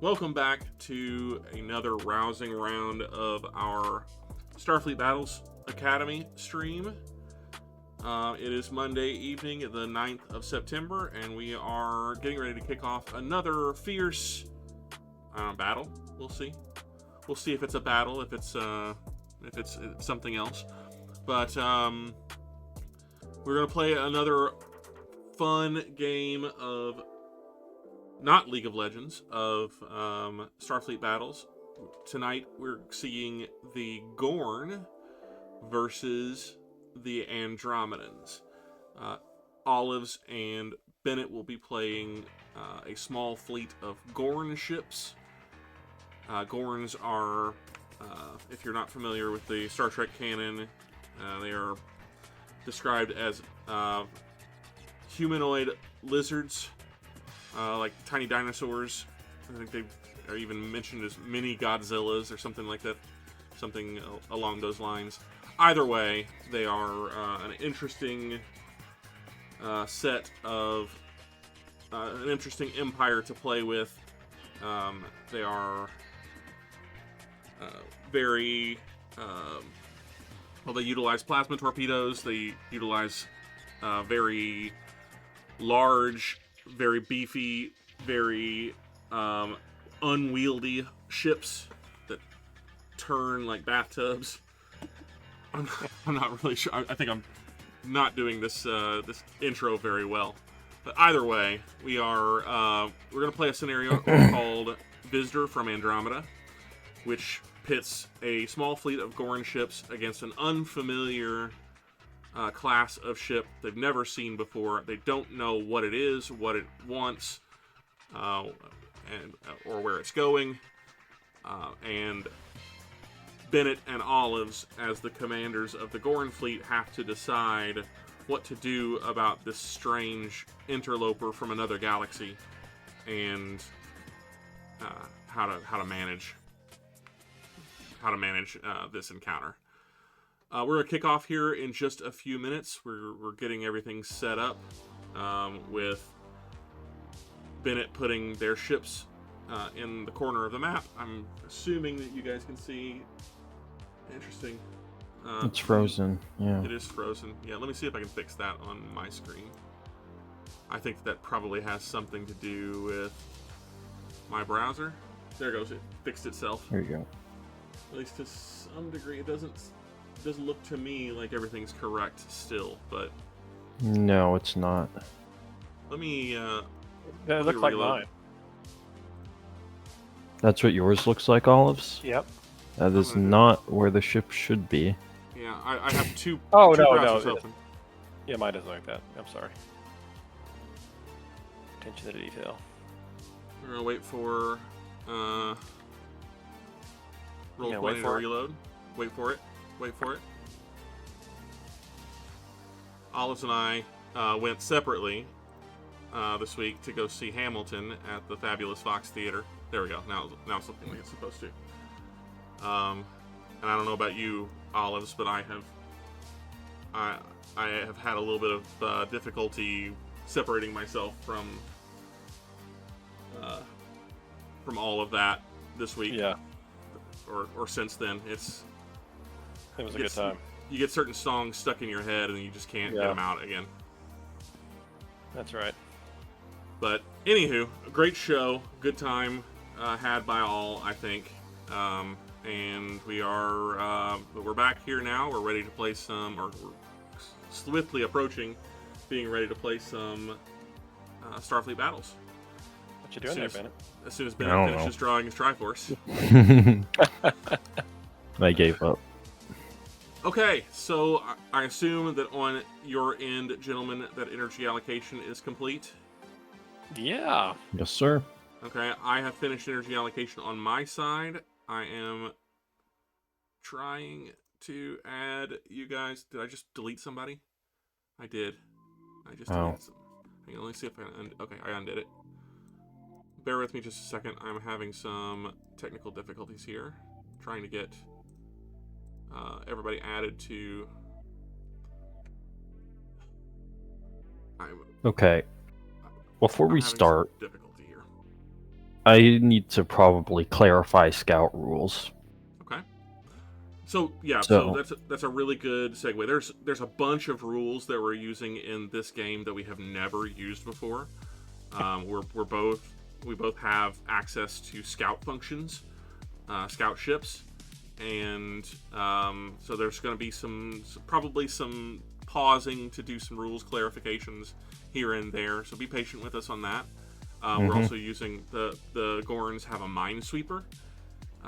Welcome back to another rousing round of our Starfleet Battles Academy stream. It is Monday evening, the 9th of September, and we are getting ready to kick off another fierce battle. We'll see. We'll see if it's a battle, if it's something else. But we're going to play another fun game of not League of Legends, of Starfleet Battles. Tonight we're seeing the Gorn versus the Andromedans. Olives and Bennett will be playing a small fleet of Gorn ships. Gorns are, if you're not familiar with the Star Trek canon, they are described as humanoid lizards. Like tiny dinosaurs. I think they are even mentioned as mini Godzillas or something like that. Something along those lines. Either way, they are an interesting set of... an interesting empire to play with. They are very... well, they utilize plasma torpedoes. They utilize very large... very beefy, very unwieldy ships that turn like bathtubs. I'm not really sure. I think I'm not doing this this intro very well. But either way, we're gonna play a scenario called Visitor from Andromeda, which pits a small fleet of Gorn ships against an unfamiliar class of ship they've never seen before. They don't know what it is, what it wants, or where it's going. And Bennett and Olives, as the commanders of the Gorn fleet, have to decide what to do about this strange interloper from another galaxy, and how to manage this encounter. We're going to kick off here in just a few minutes. We're getting everything set up with Bennett putting their ships in the corner of the map. I'm assuming that you guys can see. Interesting. It's frozen, yeah. It is frozen. Yeah, let me see if I can fix that on my screen. I think that probably has something to do with my browser. There it goes. It fixed itself. There you go. At least to some degree. It doesn't look to me like everything's correct still, but... No, it's not. Let me, it looks like mine. That's what yours looks like, Olives? Yep. That is not where the ship should be. Yeah, I have two Oh, two no, browsers no. open. Yeah, mine doesn't like that. I'm sorry. Attention to detail. We're gonna wait for, roll Yeah, 20 wait to for it. reload. Wait for it. Wait for it. Olives and I went separately this week to go see Hamilton at the fabulous Fox Theater. There we go. Now it's looking like it's supposed to. And I don't know about you, Olives, but I have had a little bit of difficulty separating myself from all of that this week. Yeah. Or since then. It was a good time. You get certain songs stuck in your head and you just can't get them out again. That's right. But anywho, a great show, good time had by all, I think. And we're back here now. We're ready to play some, or we're swiftly approaching being ready to play some Starfleet Battles. What you doing there, Bennett? As soon as Bennett finishes drawing his Triforce. I gave up. Okay, so I assume that on your end, gentlemen, that energy allocation is complete? Yeah. Yes, sir. Okay, I have finished energy allocation on my side. I am trying to add you guys. Did I just delete somebody? I did. I just deleted some. Hang on, let me see if I okay, I undid it. Bear with me just a second. I'm having some technical difficulties here. Trying to get everybody added to... Okay. Before we start, difficulty here. I need to probably clarify scout rules. Okay. So yeah, So- that's a really good segue. There's a bunch of rules that we're using in this game that we have never used before. We both have access to scout functions, scout ships, and so there's going to be probably some pausing to do some rules clarifications here and there. So be patient with us on that. We're also using the Gorns have a minesweeper,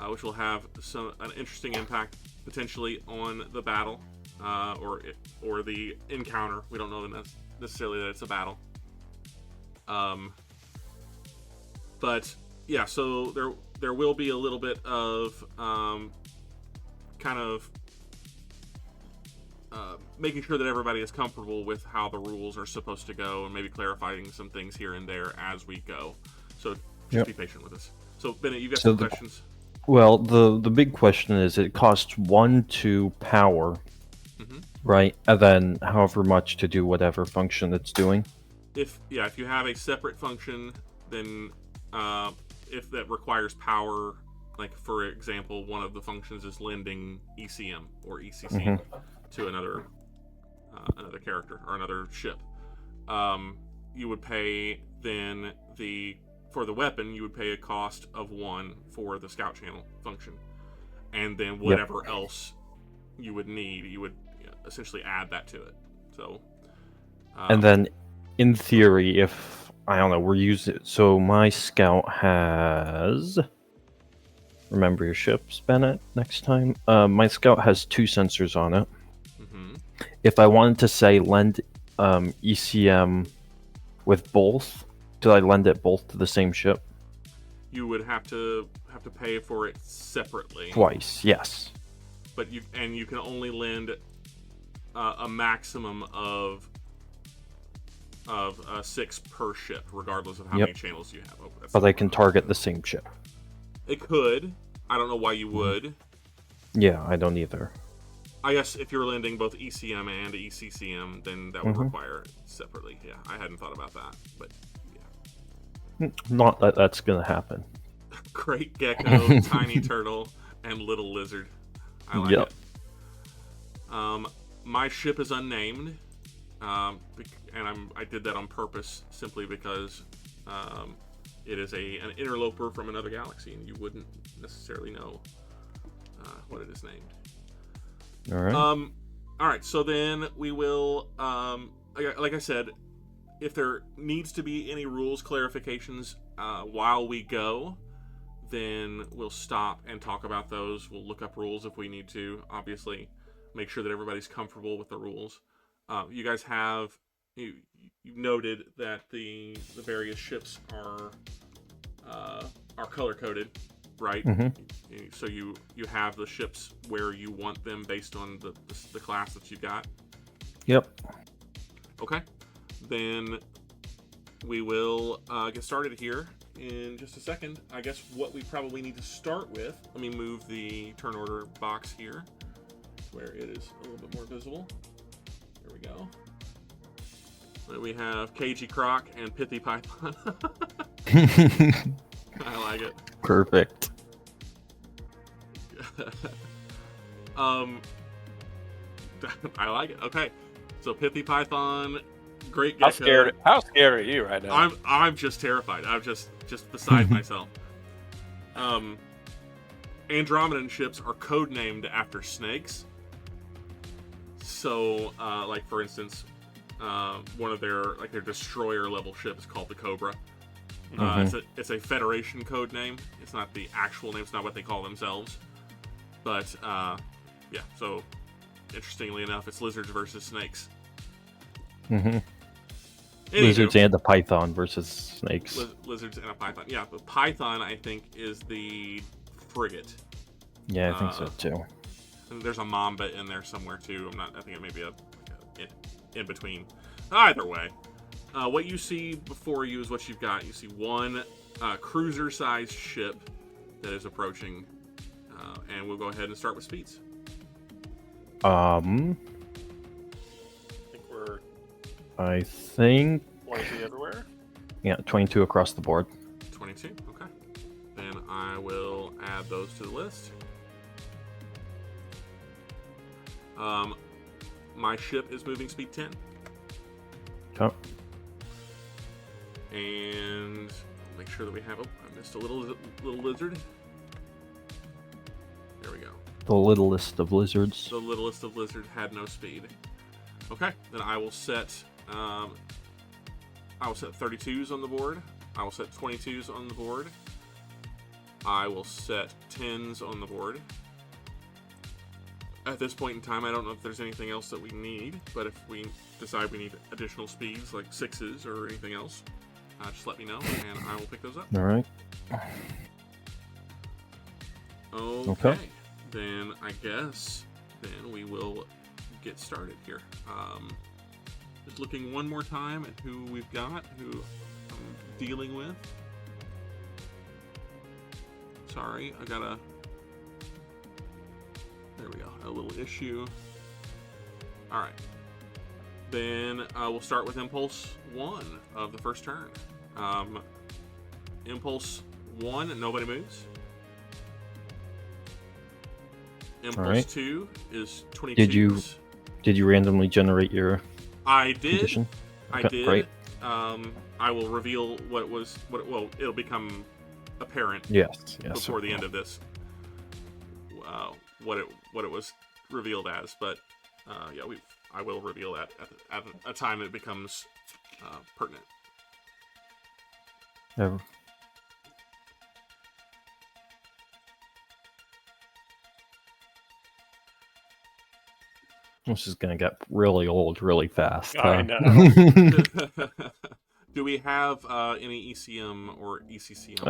which will have an interesting impact potentially on the battle or the encounter. We don't know necessarily that it's a battle. But yeah, so there will be a little bit of kind of making sure that everybody is comfortable with how the rules are supposed to go, and maybe clarifying some things here and there as we go. So just be patient with us. So Bennett, you got some questions? Well, the big question is, it costs 1 to power, right? And then however much to do whatever function it's doing. If you have a separate function, then if that requires power, like for example, one of the functions is lending ECM or ECC to another character or another ship, you would pay then for the weapon, you would pay a cost of 1 for the scout channel function, and then whatever else you would need, you would essentially add that to it. So, and then, in theory, if I don't know, we're using, so my scout has. Remember your ships, Bennett. Next time, my scout has 2 sensors on it. If I wanted to say lend ECM with both, did I lend it both to the same ship? You would have to pay for it separately. Twice, yes. But you can only lend a maximum of 6 per ship, regardless of how many channels you have. But I can target the same ship. It could. I don't know why you would. Yeah, I don't either. I guess if you're lending both ECM and ECCM, then that would require it separately. Yeah, I hadn't thought about that, but yeah. Not that that's gonna happen. Great gecko, tiny turtle, and little lizard. I like it. My ship is unnamed, and I did that on purpose simply because it is an interloper from another galaxy, and you wouldn't necessarily know what it is named. All right. All right. So then we will, like I said, if there needs to be any rules clarifications while we go, then we'll stop and talk about those. We'll look up rules if we need to. Obviously, make sure that everybody's comfortable with the rules. You guys have you noted that the various ships are color coded, right? So you have the ships where you want them based on the class that you got. Yep. Okay, then we will get started here in just a second. I guess what we probably need to start with. Let me move the turn order box here, where it is a little bit more visible. There we go. We have KG Croc and Pithy Python. I like it. Perfect. I like it. Okay, so Pithy Python, great gecko. How scared are you right now? I'm just terrified. I'm just beside myself. Andromedan ships are codenamed after snakes. So, like for instance, one of their destroyer level ship is called the Cobra. It's a Federation code name. It's not the actual name. It's not what they call themselves. But yeah. So interestingly enough, it's lizards versus snakes. Lizards and a python versus snakes. Lizards and a python. Yeah, the python I think is the frigate. Yeah, I think so too. And there's a mamba in there somewhere too. I think it may be a in between. Either way, what you see before you is what you've got. You see one cruiser-sized ship that is approaching, and we'll go ahead and start with speeds. I think we're 22 everywhere. Yeah, 22 across the board. 22. Okay. I will add those to the list. My ship is moving speed 10. Okay. And make sure that we have. Oh, I missed a little lizard. There we go. The littlest of lizards. The littlest of lizards had no speed. Okay, then I will set 32s on the board. I will set 22s on the board. I will set 10s on the board. At this point in time, I don't know if there's anything else that we need, but if we decide we need additional speeds, like 6s or anything else, just let me know, and I will pick those up. All right. Okay. Then I guess we will get started here. Just looking one more time at who we've got, who I'm dealing with. Sorry, I got a... There we go, a little issue. Alright. Then we'll start with Impulse 1 of the first turn. Impulse 1, nobody moves. Impulse 2 is 22. Did you randomly generate your I did. condition? I did. Great. I will reveal well, it'll become apparent Yes. before the end of this. What it was revealed as, but I will reveal that at a time that it becomes pertinent. This is gonna get really old really fast. I know. Do we have any ECM or ECCM?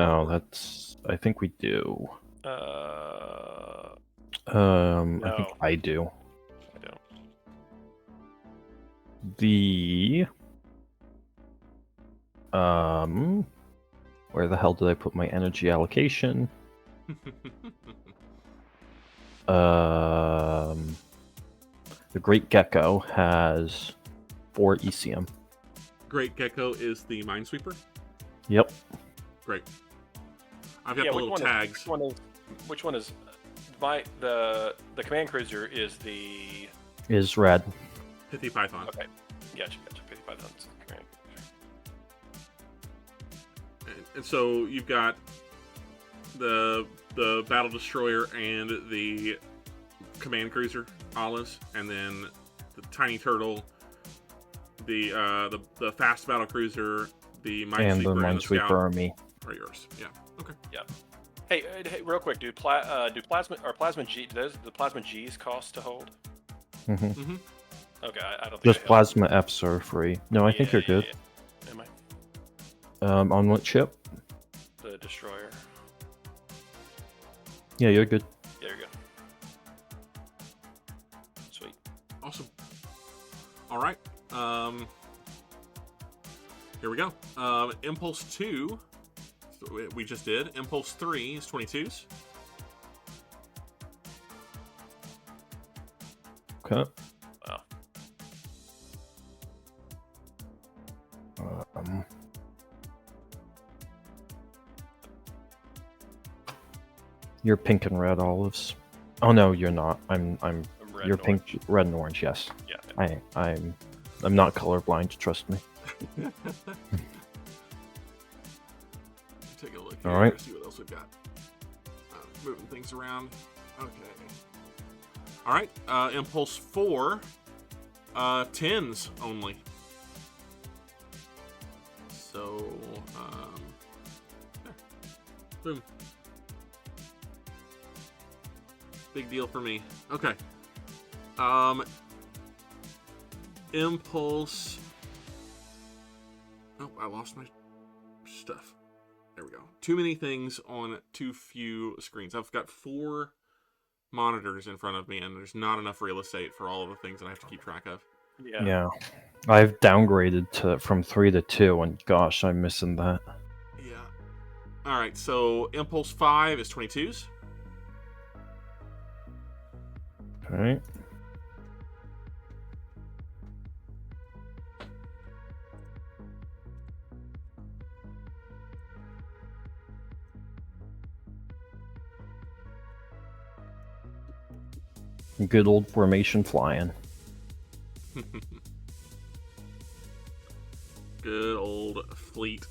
I think we do. No. I think I do. I don't. Where the hell did I put my energy allocation? The Great Gecko has 4 ECM. Great Gecko is the Minesweeper? Yep. Great. I've got the little tags. Which one is the command cruiser is the Is red. Pithy Python. Okay. Gotcha. Pithy Python's command cruiser. And so you've got the Battle Destroyer and the command cruiser, Olives, and then the Tiny Turtle, the fast battle cruiser, the Minesweeper, And the Minesweeper army. Are yours? Yeah. Okay. Yeah. Hey, real quick, do plasma G? Do the plasma Gs cost to hold? Mm-hmm. Mm-hmm. Okay, I don't think Just plasma Fs are free. No, I think you're good. Yeah. Am I? On what ship? The destroyer. Yeah, you're good. There you go. Sweet. Awesome. All right. Here we go. Impulse 2, we just did. Impulse 3 is 22s. Okay. Wow. You're pink and red olives. Oh no, you're not. I'm Red you're and pink, orange. red and orange. Yes. Yeah. I'm not colorblind. Trust me. Take a look here. All right. See what else we've got. Moving things around. Okay. All right. Impulse 4. 10s only. So, there. Boom. Big deal for me. Okay. Impulse. Oh, I lost my stuff. There we go. Too many things on too few screens. I've got 4 monitors in front of me, and there's not enough real estate for all of the things that I have to keep track of. Yeah. I've downgraded from 3 to 2, and gosh, I'm missing that. Yeah. All right. So Impulse 5 is 22s. All right. Good old formation flying. Good old fleet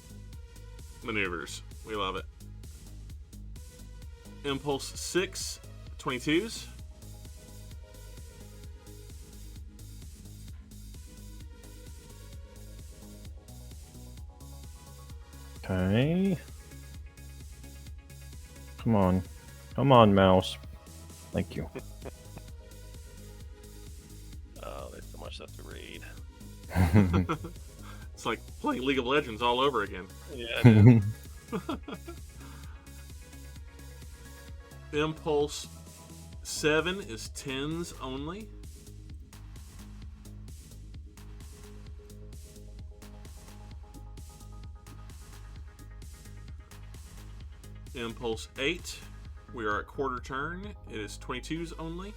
maneuvers. We love it. Impulse 6, 22s. Okay. Come on. Come on, mouse. Thank you. Oh, there's so much stuff to read. It's like playing League of Legends all over again. Yeah, it is. Impulse 7 is 10s only. Impulse 8, we are at quarter turn. It is 22s only.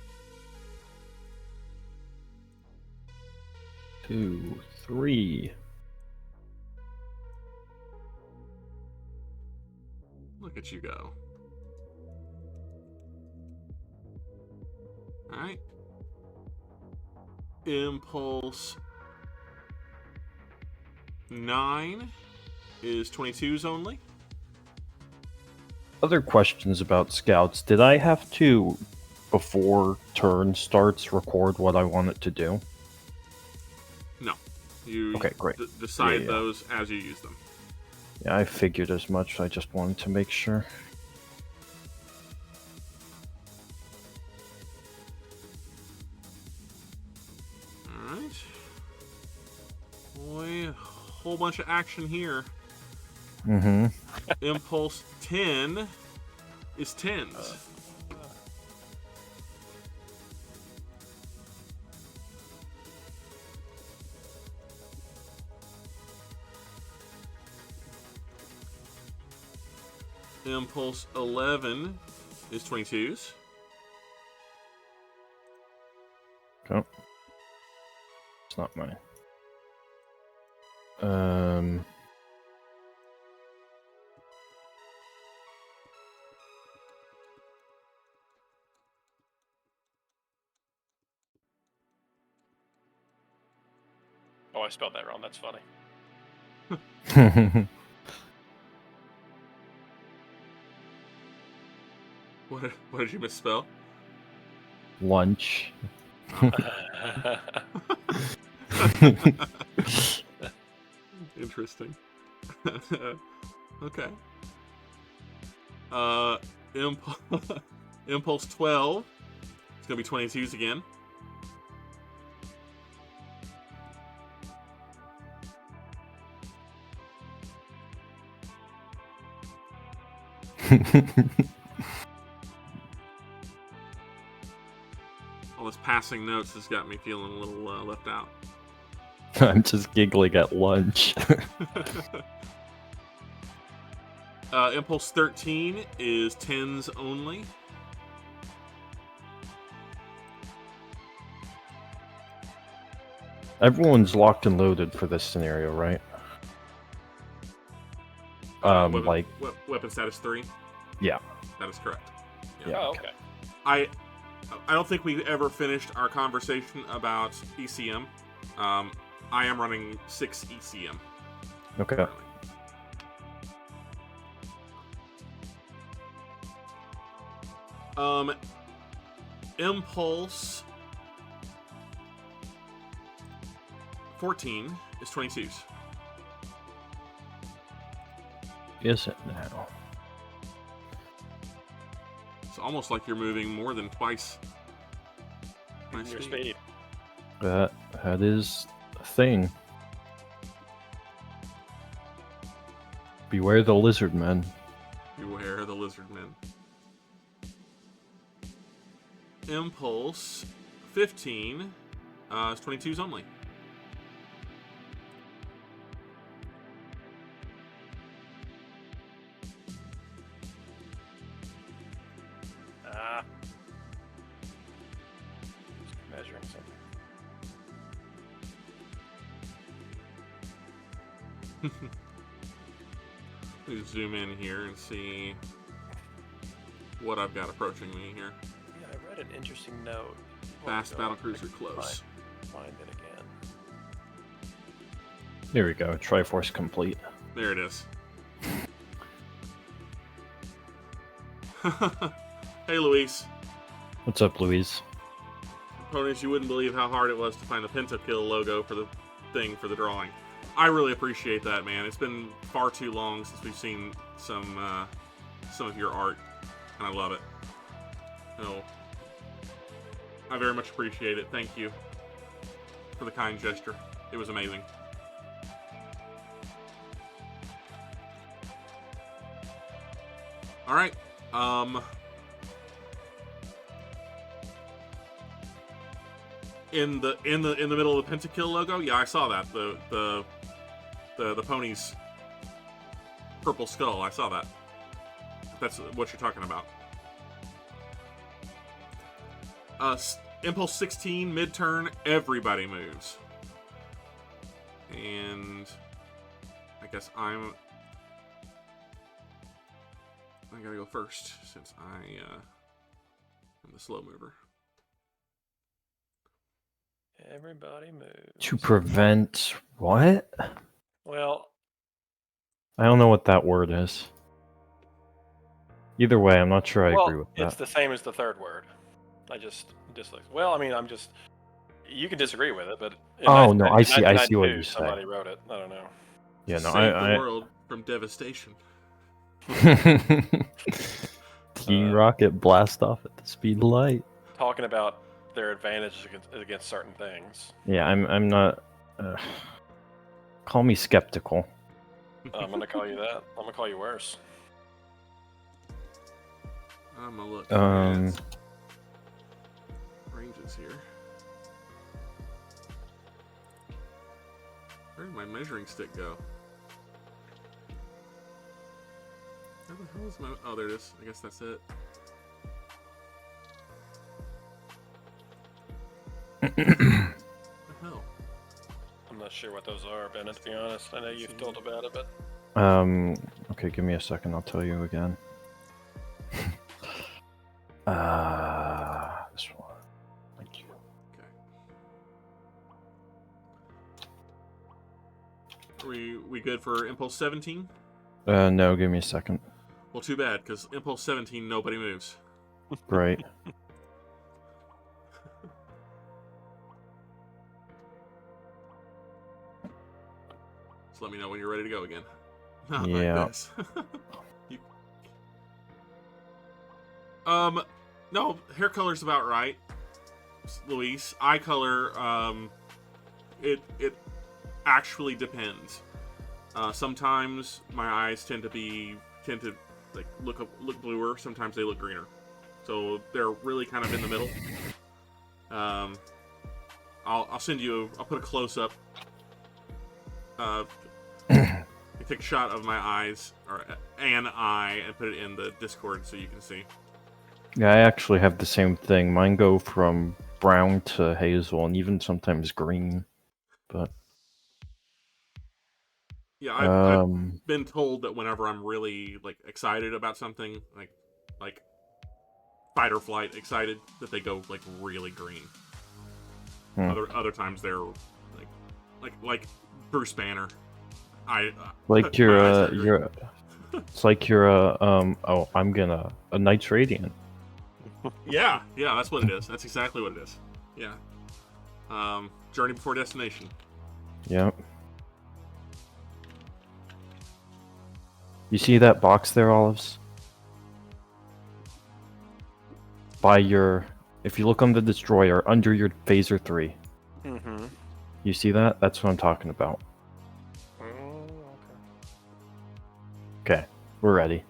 2, 3. Look at you go. Alright. Impulse 9 is 22s only. Other questions about scouts. Did I have to, before turn starts, record what I want it to do? No. You Okay, great. decide Yeah. those as you use them. Yeah, I figured as much. I just wanted to make sure. Alright. Boy, a whole bunch of action here. Mm-hmm. Impulse 10 is 10s. Impulse 11 is 22s. Okay. It's not mine. Oh, I spelled that wrong. That's funny. What did you misspell? Lunch. Interesting. Okay. Impulse 12. It's gonna be 22s again. All this passing notes has got me feeling a little left out. I'm just giggling at lunch. Impulse 13 is 10s only. Everyone's locked and loaded for this scenario, right? Weapon status 3. Yeah. That is correct. Yeah. Oh, okay. I don't think we ever finished our conversation about ECM. I am running 6 ECM. Okay. currently. Impulse 14 is 22s. Is it now? It's almost like you're moving more than twice my Your speed. speed. That is a thing. Beware the lizard men. Beware the lizard men. Impulse 15 is 22s only. Just measuring something. Let me zoom in here and see what I've got approaching me here. Yeah, I read an interesting note. Fast battlecruiser close. Find it again. There we go. Triforce complete. There it is. Hey, Luis. What's up, Louise? Ponies, you wouldn't believe how hard it was to find the Pentakill logo for the thing for the drawing. I really appreciate that, man. It's been far too long since we've seen some of your art, and I love it. So, I very much appreciate it. Thank you for the kind gesture. It was amazing. All right. In the middle of the Pentakill logo, yeah, I saw that. The pony's purple skull. I saw that. That's what you're talking about. Impulse 16 mid-turn. Everybody moves, and I guess I gotta go first since I am the slow mover. Everybody moves. To prevent what? Well, I don't know what that word is. Either way, I'm not sure I agree with that. It's the same as the third word. I just dislike. Well, I mean, you can disagree with it, but I see what you say. Somebody wrote it. I don't know. Yeah, no, save the world from devastation. Team Rocket blast off at the speed of light. Talking about their advantages against certain things. Yeah, I'm not. Call me skeptical. I'm gonna call you that. I'm gonna call you worse. I'm gonna look at ranges here. Where did my measuring stick go? Where the hell is my... Oh, there it is. I guess that's it. What the hell? I'm not sure what those are, Bennett, to be honest. I know you've told about it, but... Okay, give me a second. I'll tell you again. This one. Thank you. Okay. We good for Impulse 17? No, give me a second. Well, too bad, because Impulse 17, nobody moves. Right. Just let me know when you're ready to go again. Yeah. Like this. No, hair color's about right, Luis. Eye color, it actually depends. Sometimes my eyes tend to like look bluer. Sometimes they look greener. So they're really kind of in the middle. I'll send you. I'll put a close up. Take a shot of my eyes or an eye and put it in the Discord so you can see. Yeah, I actually have the same thing. Mine go from brown to hazel and even sometimes green. But yeah, I've been told that whenever I'm really like excited about something, like fight or flight excited, that they go like really green. Other times they're like Bruce Banner. Like you're it's like you're I'm gonna a Knight's Radiant. Yeah, that's what it is. That's exactly what it is. Yeah. Journey before destination. Yep. You see that box there, Olives? If you look on the destroyer, under your phaser 3. Mm-hmm. You see that? That's what I'm talking about. Oh, Okay, we're ready.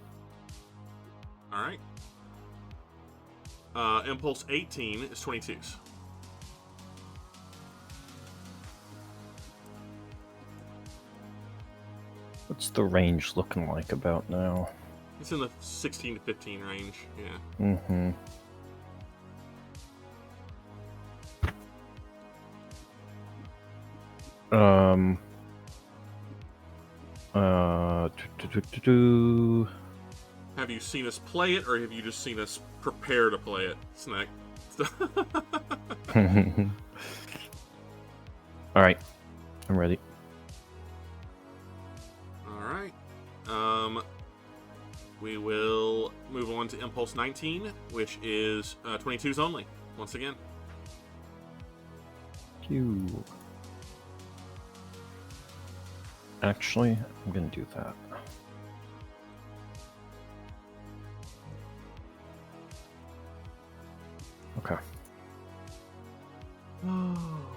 All right. Impulse 18 is 22s. What's the range looking like about now? It's in the 16 to 15 range. Yeah. Mm-hmm. Have you seen us play it, or have you just seen us prepare to play it, Snack? All right, I'm ready. All right. We will move on to Impulse 19, which is 22s only. Once again. You. Actually, I'm gonna do that. Okay. Oh,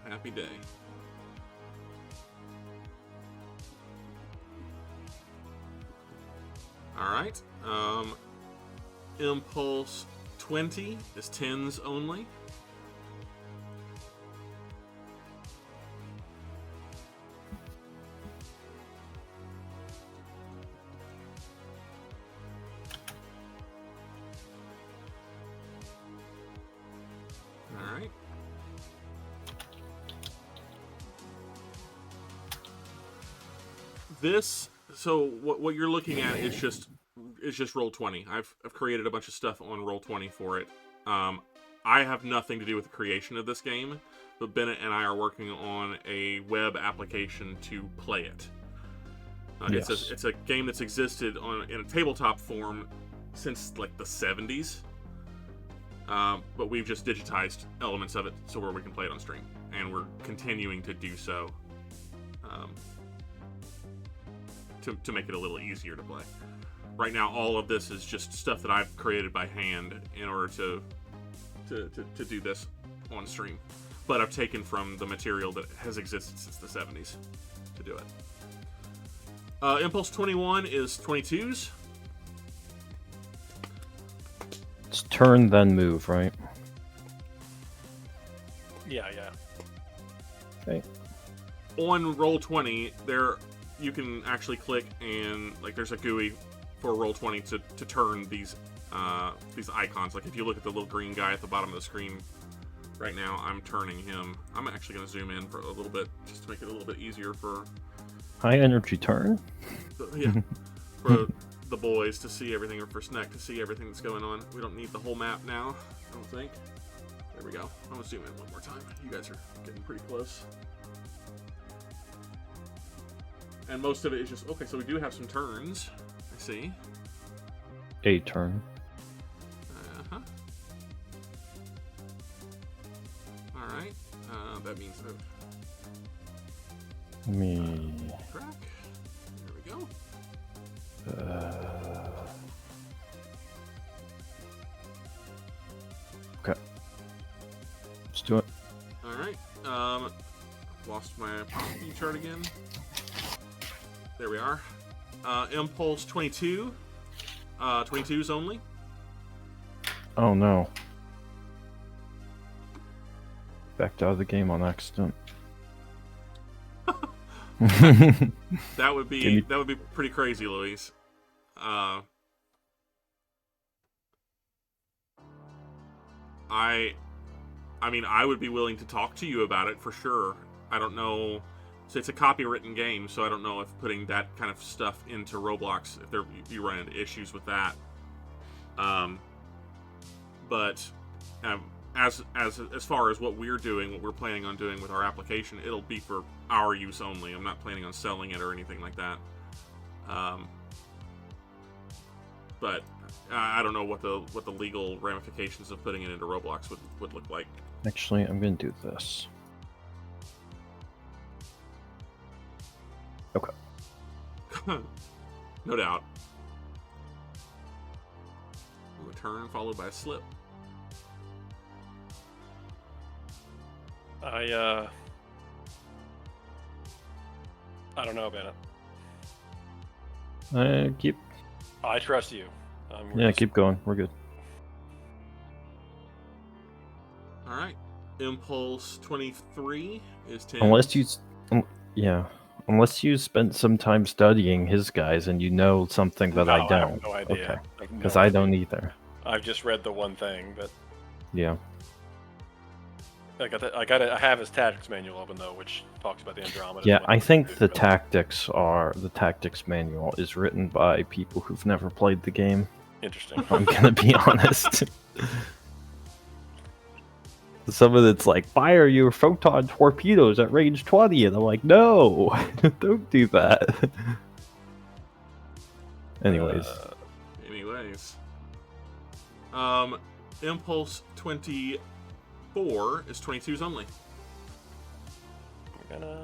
happy day. All right. Impulse 20 is 10s only. All right. So what you're looking at is just roll 20. I've created a bunch of stuff on roll 20 for it. I have nothing to do with the creation of this game, but Bennett and I are working on a web application to play it. Yes. It's a game that's existed in a tabletop form since like the 70s, but we've just digitized elements of it so where we can play it on stream, and we're continuing to do so to make it a little easier to play. Right now, all of this is just stuff that I've created by hand in order to do this on stream. But I've taken from the material that has existed since the 70s to do it. Impulse 21 is 22s. It's turn, then move, right? Yeah. Okay. On roll 20, you can actually click and there's a GUI for roll 20 to turn these icons. Like if you look at the little green guy at the bottom of the screen right now, I'm turning him. I'm actually going to zoom in for a little bit just to make it a little bit easier for High energy turn? for the boys to see everything, or for Snack to see everything that's going on. We don't need the whole map now, I don't think. There we go. I'm going to zoom in one more time. You guys are getting pretty close. And most of it is just, okay, so we do have some turns. I see. A turn. Uh-huh. Alright. That means that... Me. Crack. There we go. Okay. Let's do it. Alright. Lost my speed chart again. There we are. Impulse 22. 22s only. Oh no. Backed out of the game on accident. That would be pretty crazy, Louise. I mean, I would be willing to talk to you about it for sure. I don't know. So it's a copywritten game, so I don't know if putting that kind of stuff into Roblox, if you run into issues with that. But as far as what we're doing, what we're planning on doing with our application, it'll be for our use only. I'm not planning on selling it or anything like that. But I don't know what the legal ramifications of putting it into Roblox would look like. Actually, I'm going to do this. Okay. No doubt. A turn followed by a slip. I don't know, Bennett. Keep. I trust you. Keep going. We're good. All right. Impulse 23 is 10. Unless you spent some time studying his guys and you know something that I don't. I have no idea. Okay. Because I don't either. I've just read the one thing, but yeah. I have his tactics manual open though, which talks about the Andromeda. Yeah, I think the tactics manual is written by people who've never played the game. Interesting. I'm gonna be honest. Some of it's like, fire your photon torpedoes at range 20, and I'm like, no, don't do that. Anyways. Impulse 24 is 22s only. We're gonna...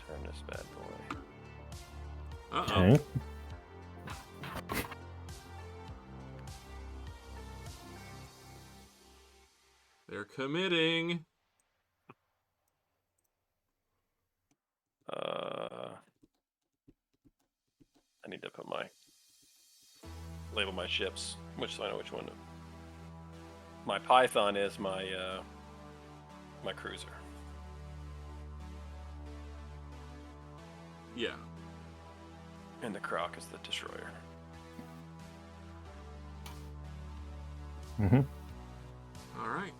turn this bad boy. Uh-oh. Okay. They're committing. I need to put label my ships, so I know which one. My Python is my my cruiser. Yeah. And the Croc is the destroyer. Mm-hmm. All right.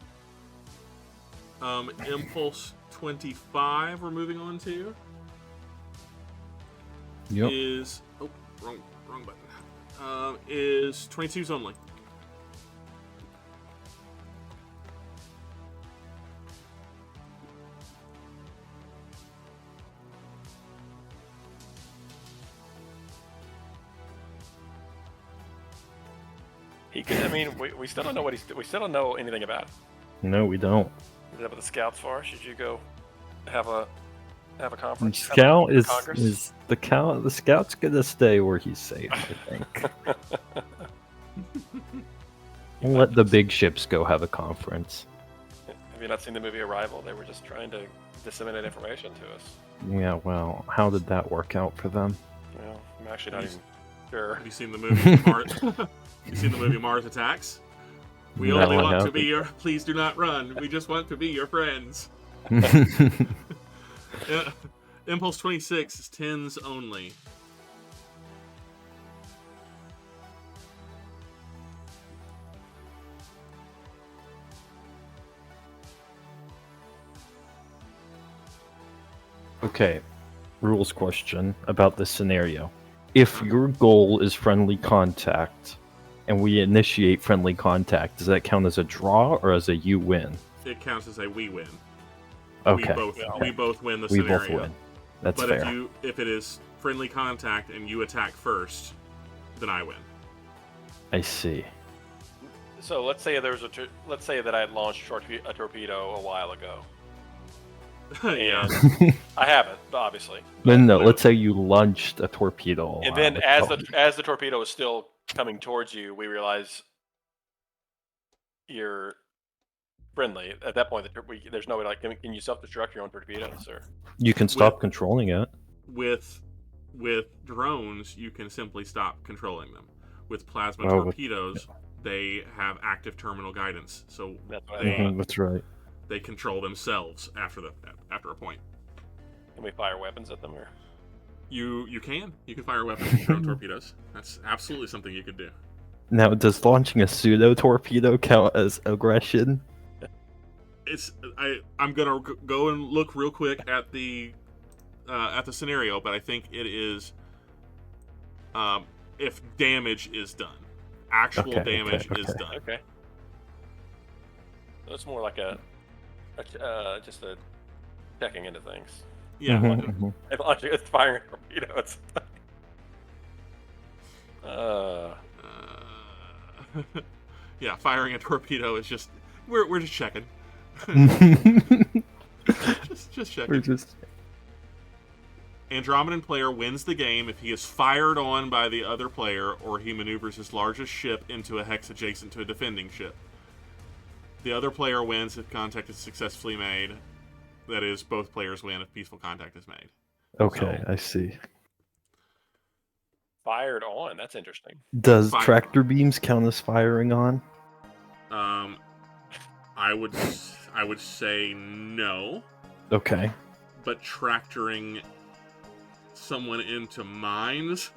Impulse 25 we're moving on to. Yep. Is wrong button. Is 22s only. He could. I mean, we still don't know we still don't know anything about it. No, we don't. Is that what the scouts for? Should you go have a conference? Scout have a Congress? is the scout's gonna stay where he's safe, I think. We'll let the big ships go have a conference. Have you not seen the movie Arrival? They were just trying to disseminate information to us. Yeah, well, how did that work out for them? Well, I'm actually not even sure. Have you seen the movie Mars? You seen the movie Mars Attacks? We No, only I want to haven't. be your. Please do not run. We just want to be your friends. Impulse 26 is 10s only. Okay, rules question about this scenario. If your goal is friendly contact, and we initiate friendly contact, does that count as a draw or as a you win? It counts as a we win. Okay. We both win the We scenario. both win. That's but fair. if it is friendly contact and you attack first, then I win. I see. So let's say let's say that I had launched a torpedo a while ago. Yeah. And I haven't, obviously. No, let's say you launched a torpedo. And then as the torpedo is still coming towards you, we realize you're friendly. At that point, there's no way, like, can you self-destruct your own torpedoes? Or You can stop controlling it. With drones, you can simply stop controlling them. With plasma Oh, torpedoes, they have active terminal guidance, so that's what I thought. That's right. they control themselves after a point. Can we fire weapons at them? Or You can fire weapons with drone torpedoes. That's absolutely something you could do. Now, does launching a pseudo torpedo count as aggression? I'm gonna go and look real quick at the scenario, but I think it is if damage is done, actual damage is done. okay, so it's more like just a checking into things. Yeah. If launching it's firing a torpedo, it's yeah, firing a torpedo is just we're just checking. just checking. We're just... Andromedan player wins the game if he is fired on by the other player or he maneuvers his largest ship into a hex adjacent to a defending ship. The other player wins if contact is successfully made. That is, both players win if peaceful contact is made. Okay, I see. fired on. That's interesting. Does tractor beams count as firing on? I would say no. Okay. But tractoring someone into mines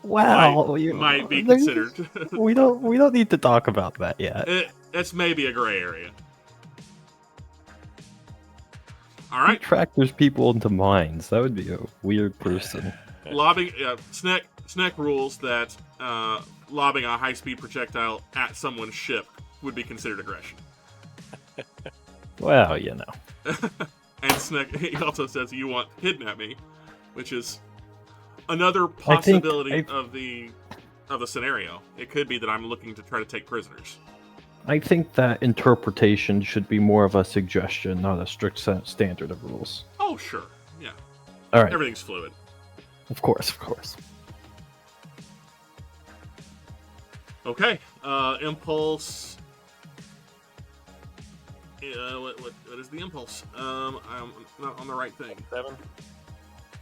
Wow, might be considered. we don't need to talk about that yet. It's maybe a gray area. All right. Tractors people into mines. That would be a weird person. Lobbing. Sneck rules that lobbing a high-speed projectile at someone's ship would be considered aggression. Well, you know. And Sneck, he also says you want to kidnap me, which is another possibility of the scenario. It could be that I'm looking to try to take prisoners. I think that interpretation should be more of a suggestion, not a strict standard of rules. Oh, sure. Yeah. All right. Everything's fluid. Of course, of course. Okay. Impulse. What is the impulse? I'm not on the right thing. 7.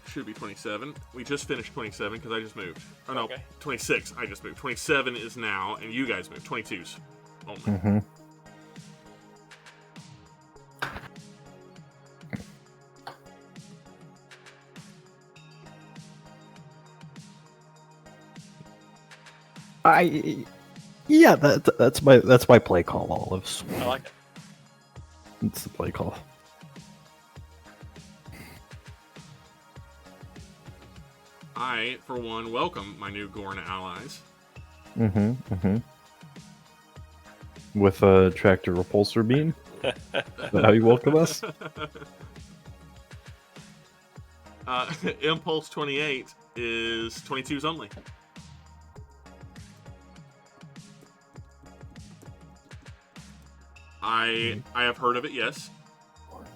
Should be 27. We just finished 27 because I just moved. Oh no, Okay. 26. I just moved. 27 is now, and you guys moved. 22's only. Mm-hmm. Yeah, that's my play call, Olives. I like it. It's the play call. I, for one, welcome my new Gorn allies. With a tractor repulsor beam? Is that how you welcome us? Impulse 28 is 22's only. I have heard of it, yes.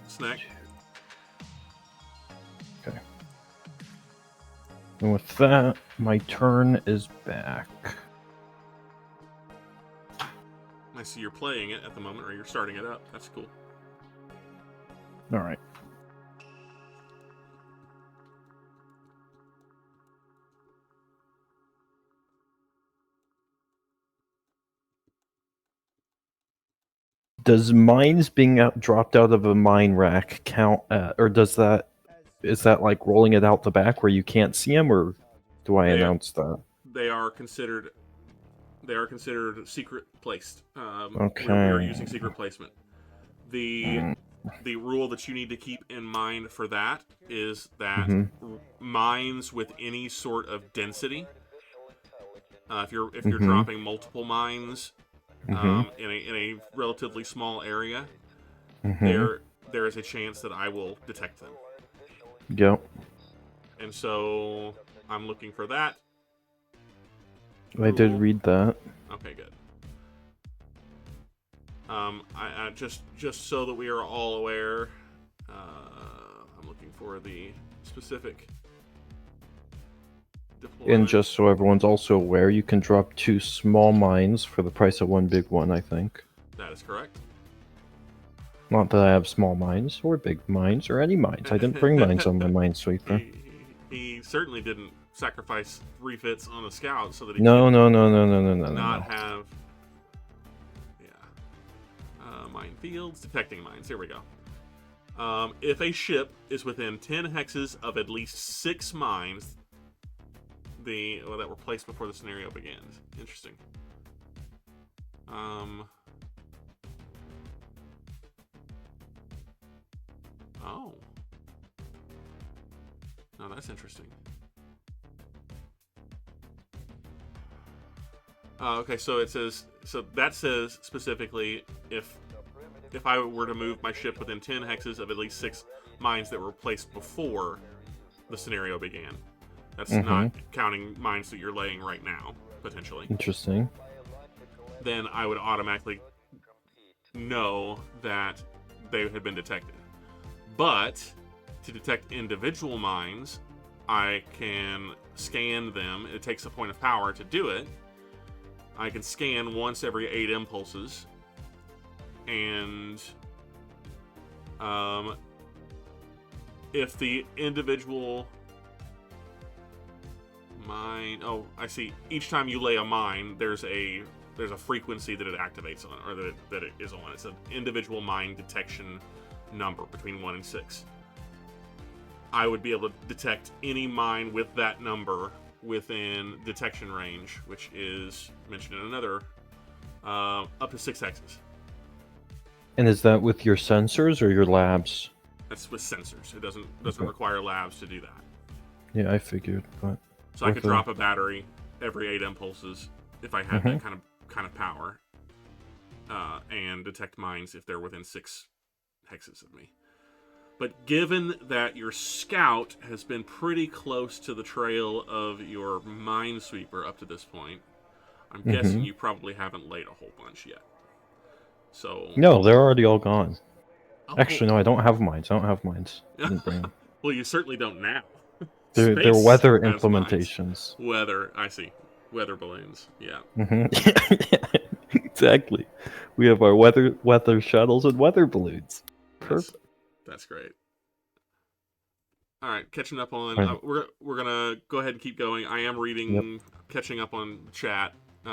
Snack. Okay. And with that, my turn is back. I see you're playing it at the moment, or you're starting it up. That's cool. Alright. Does mines being dropped out of a mine rack count, or is that like rolling it out the back where you can't see them, or do I announce that? They are considered secret placed. Okay. We're using secret placement. The rule that you need to keep in mind for that is that mines with any sort of density, if you're dropping multiple mines in a relatively small area, there is a chance that I will detect them. Yep. And so I'm looking for that. I did read that. Okay, good. I just so that we are all aware, I'm looking for the specific deployment. And just so everyone's also aware, you can drop 2 small mines for the price of 1 big one, I think. That is correct. Not that I have small mines, or big mines, or any mines. I didn't bring mines on my minesweeper. He certainly didn't sacrifice refits on a scout so that he No. not have minefields, detecting mines. Here we go. If a ship is within 10 hexes of at least 6 mines that were placed before the scenario begins. Interesting. Oh. No, that's interesting. Okay, so that says specifically if I were to move my ship within 10 hexes of at least 6 mines that were placed before the scenario began. That's not counting mines that you're laying right now, potentially. Interesting. Then I would automatically know that they had been detected. But to detect individual mines, I can scan them. It takes a point of power to do it. I can scan once every 8 impulses. And if the individual mine... Oh, I see. Each time you lay a mine, there's a frequency that it activates on, or that it is on. It's an individual mine detection number between 1 and 6. I would be able to detect any mine with that number within detection range, which is mentioned in another, up to 6 hexes. And is that with your sensors or your labs? That's with sensors. It doesn't Okay. require labs to do that. Yeah, I figured, but So I could worth a- drop a battery every 8 impulses if I had that kind of power, and detect mines if they're within 6 hexes of me. But given that your scout has been pretty close to the trail of your minesweeper up to this point, I'm guessing you probably haven't laid a whole bunch yet. So No, they're already all gone. oh, Actually, no, I don't have mines. Didn't bring them. well, you certainly don't now. They're Space weather has mines. implementations. Weather, I see. Weather balloons, yeah. Yeah, exactly. We have our weather shuttles and weather balloons. Perfect. That's great. All right, catching up on. Right. We're gonna go ahead and keep going. I am reading, catching up on chat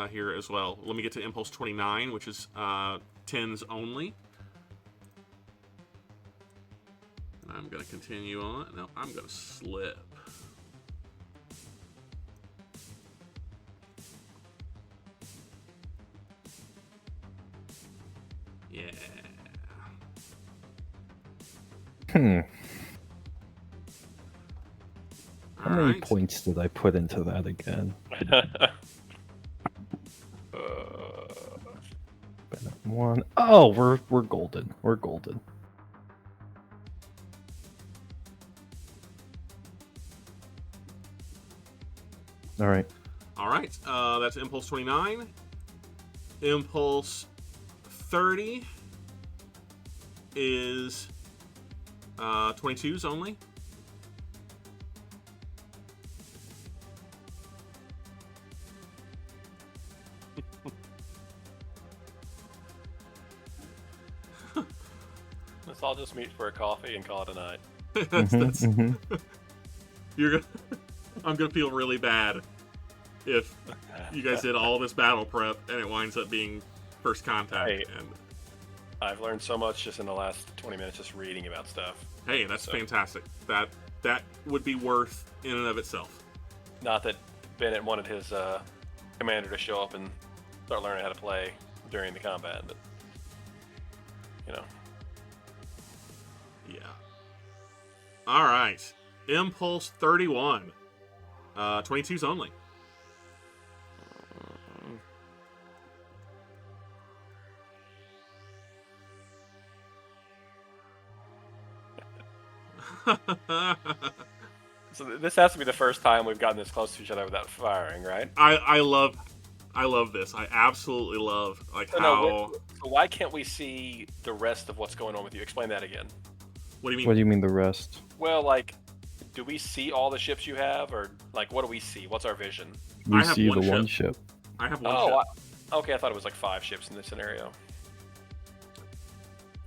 here as well. Let me get to Impulse 29, which is 10s only. I'm gonna continue on. No, I'm gonna slip. Yeah. How many points did I put into that again? One. Oh, we're golden. We're golden. All right. All right. That's Impulse 29. Impulse 30 is 22s only. Let's all just meet for a coffee and call it a night. that's you're gonna. I'm gonna feel really bad if you guys did all this battle prep and it winds up being first contact. Hey. And I've learned so much just in the last 20 minutes just reading about stuff. hey, that's fantastic. That would be worth in and of itself. Not that Bennett wanted his commander to show up and start learning how to play during the combat, but you know. Yeah. All right. Impulse 31. 22s only. So this has to be the first time we've gotten this close to each other without firing, right? I love this. I absolutely love how. So why can't we see the rest of what's going on with you? Explain that again. What do you mean? What do you mean the rest? Well, like, do we see all the ships you have, or like, what do we see? What's our vision? We I have see one the ship. one ship. I have one ship. Okay, I thought it was like 5 ships in this scenario.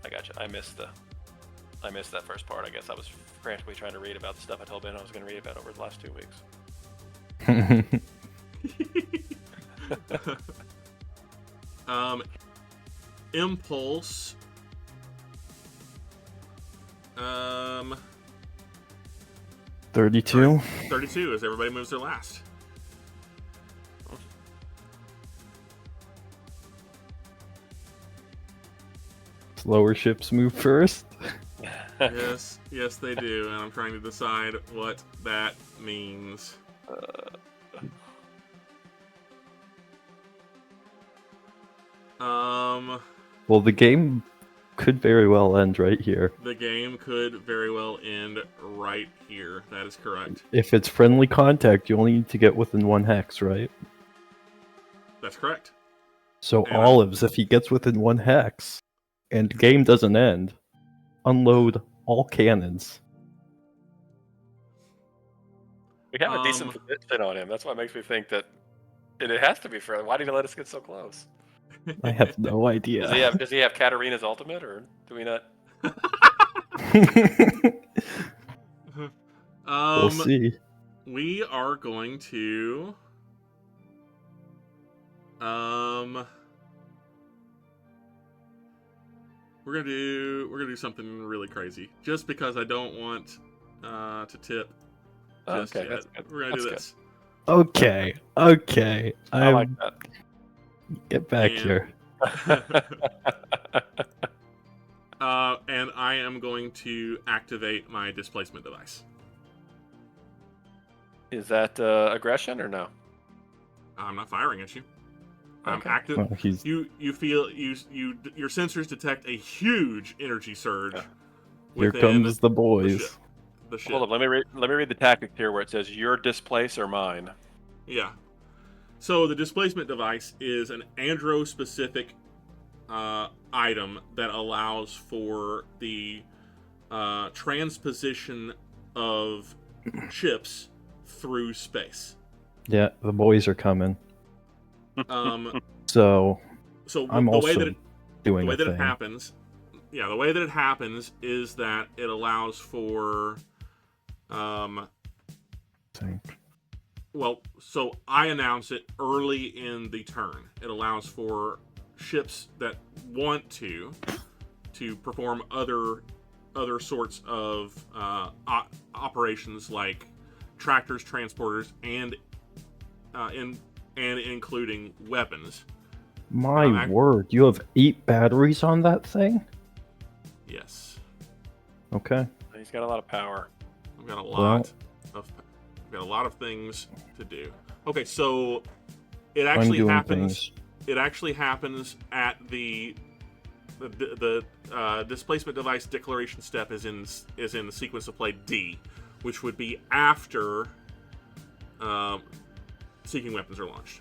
I gotcha. I missed that first part. I guess I was frantically trying to read about the stuff I told Ben I was going to read about over the last 2 weeks. Impulse. 32. 32 as everybody moves their last. Slower ships move first. Yes, they do, and I'm trying to decide what that means. Well, the game could very well end right here. The game could very well end right here. That is correct. If it's friendly contact, you only need to get within 1 hex, right? That's correct. So And Olives, if he gets within 1 hex, and the game doesn't end, unload all cannons. We have a decent position on him. That's what makes me think that it has to be friendly. Why did he let us get so close? I have no idea. Does he have Katarina's ultimate, or do we not? We'll see. We are going to we're gonna do something really crazy just because I don't want to tip just Okay, yet. that's good. We're gonna do That's this. Okay. I like that. Get back And- here. And and I am going to activate my displacement device. Is that aggression or no? I'm not firing at you. I'm Okay. active. Well, he's You feel your sensors detect a huge energy surge. here within comes the the boys. ship. The ship. Hold up, let me read the tactic here where it says your displace or mine. Yeah. So the displacement device is an andro-specific item that allows for the transposition of ships through space. Yeah, the boys are coming. Um, So so I'm the way also that it, doing the way a that thing. it happens, the way that it happens is that it allows for, well, so I announce it early in the turn. It allows for ships that want to perform other sorts of operations like tractors, transporters, and including weapons. My word, you have 8 batteries on that thing? Yes, Okay. He's got a lot of power. I've got a lot of things to do. Okay, so it actually I'm doing happens. things. It actually happens at the displacement device declaration step is in the sequence of play D, which would be after seeking weapons are launched.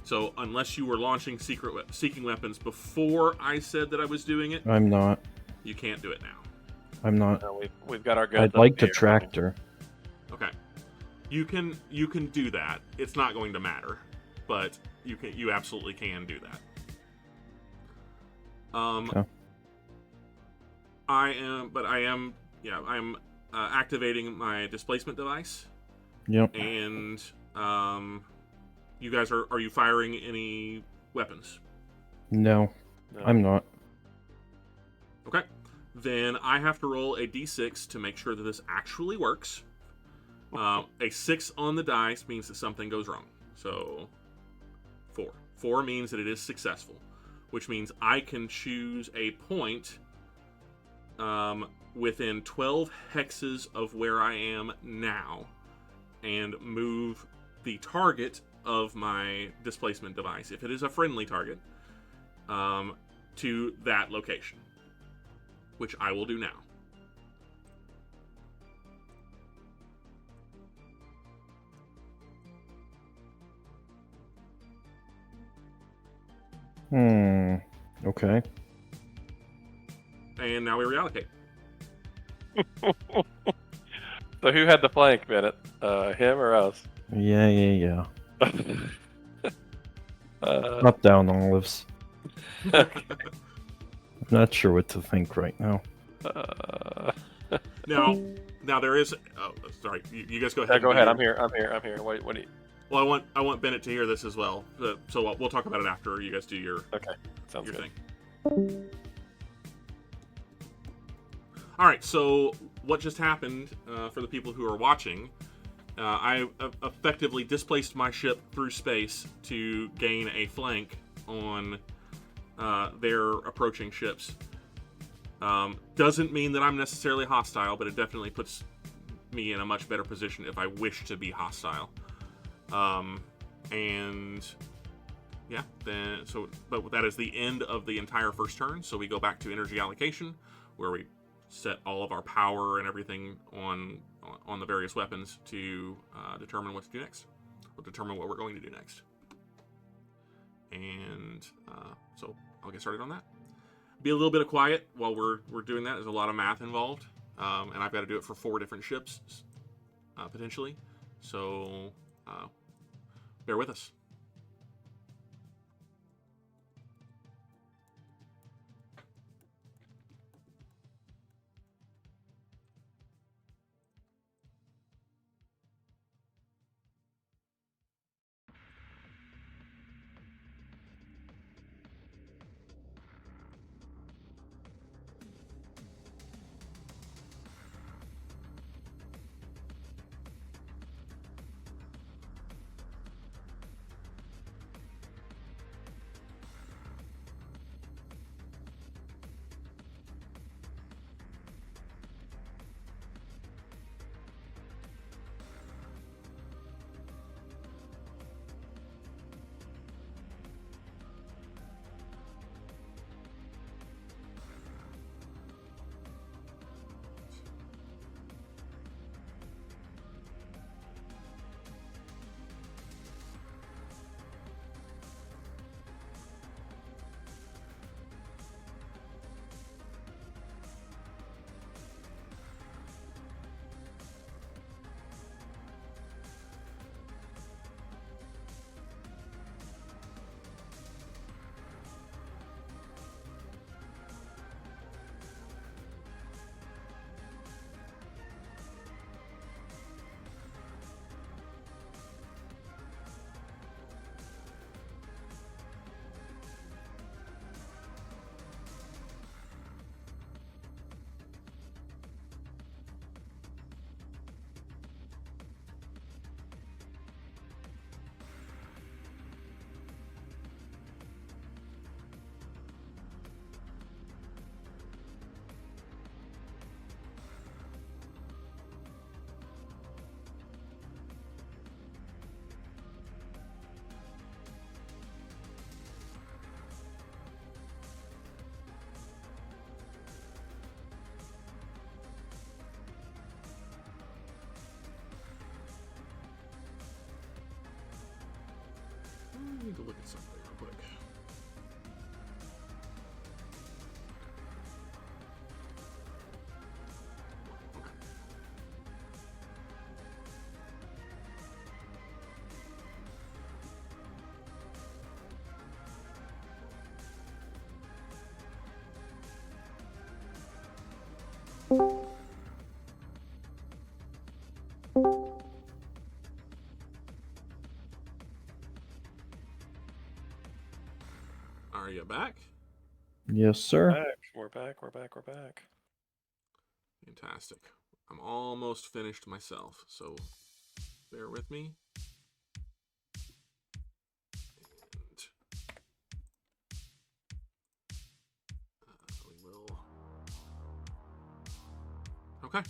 So unless you were launching seeking weapons before I said that I was doing it, I'm not. you can't do it now. I'm not. No, we've got our guns. I'd up like to here. tractor. Okay, you can do that. It's not going to matter, but you absolutely can do that. Okay. I am activating my displacement device. Yep. And you guys are you firing any weapons? No, No. I'm not. Okay. Then I have to roll a d6 to make sure that this actually works. A 6 on the dice means that something goes wrong. So 4. 4 means that it is successful, which means I can choose a point within 12 hexes of where I am now and move the target of my displacement device, if it is a friendly target, to that location, which I will do now. Okay. And now we reallocate. So who had the flank, Bennett? Him or us? Yeah. Up, down, olives. I'm not sure what to think right now. Now there is. Oh, sorry. You guys go ahead. Go ahead. I'm here. What do you? Well, I want Bennett to hear this as well. So we'll talk about it after you guys do your Sounds your good. thing. All right. So what just happened for the people who are watching? I effectively displaced my ship through space to gain a flank on their approaching ships. Doesn't mean that I'm necessarily hostile, but it definitely puts me in a much better position if I wish to be hostile. And yeah, but that is the end of the entire first turn. So we go back to energy allocation, where we set all of our power and everything on the various weapons to determine what to do next, or determine what we're going to do next. And so I'll get started on that. Be a little bit of quiet while we're doing that. There's a lot of math involved, and I've got to do it for 4 different ships, potentially. So bear with us. need to look at something real quick. Okay. Are you back? Yes, sir. Back. We're back. We're back. We're back. Fantastic. I'm almost finished myself, so bear with me. And we will. Okay.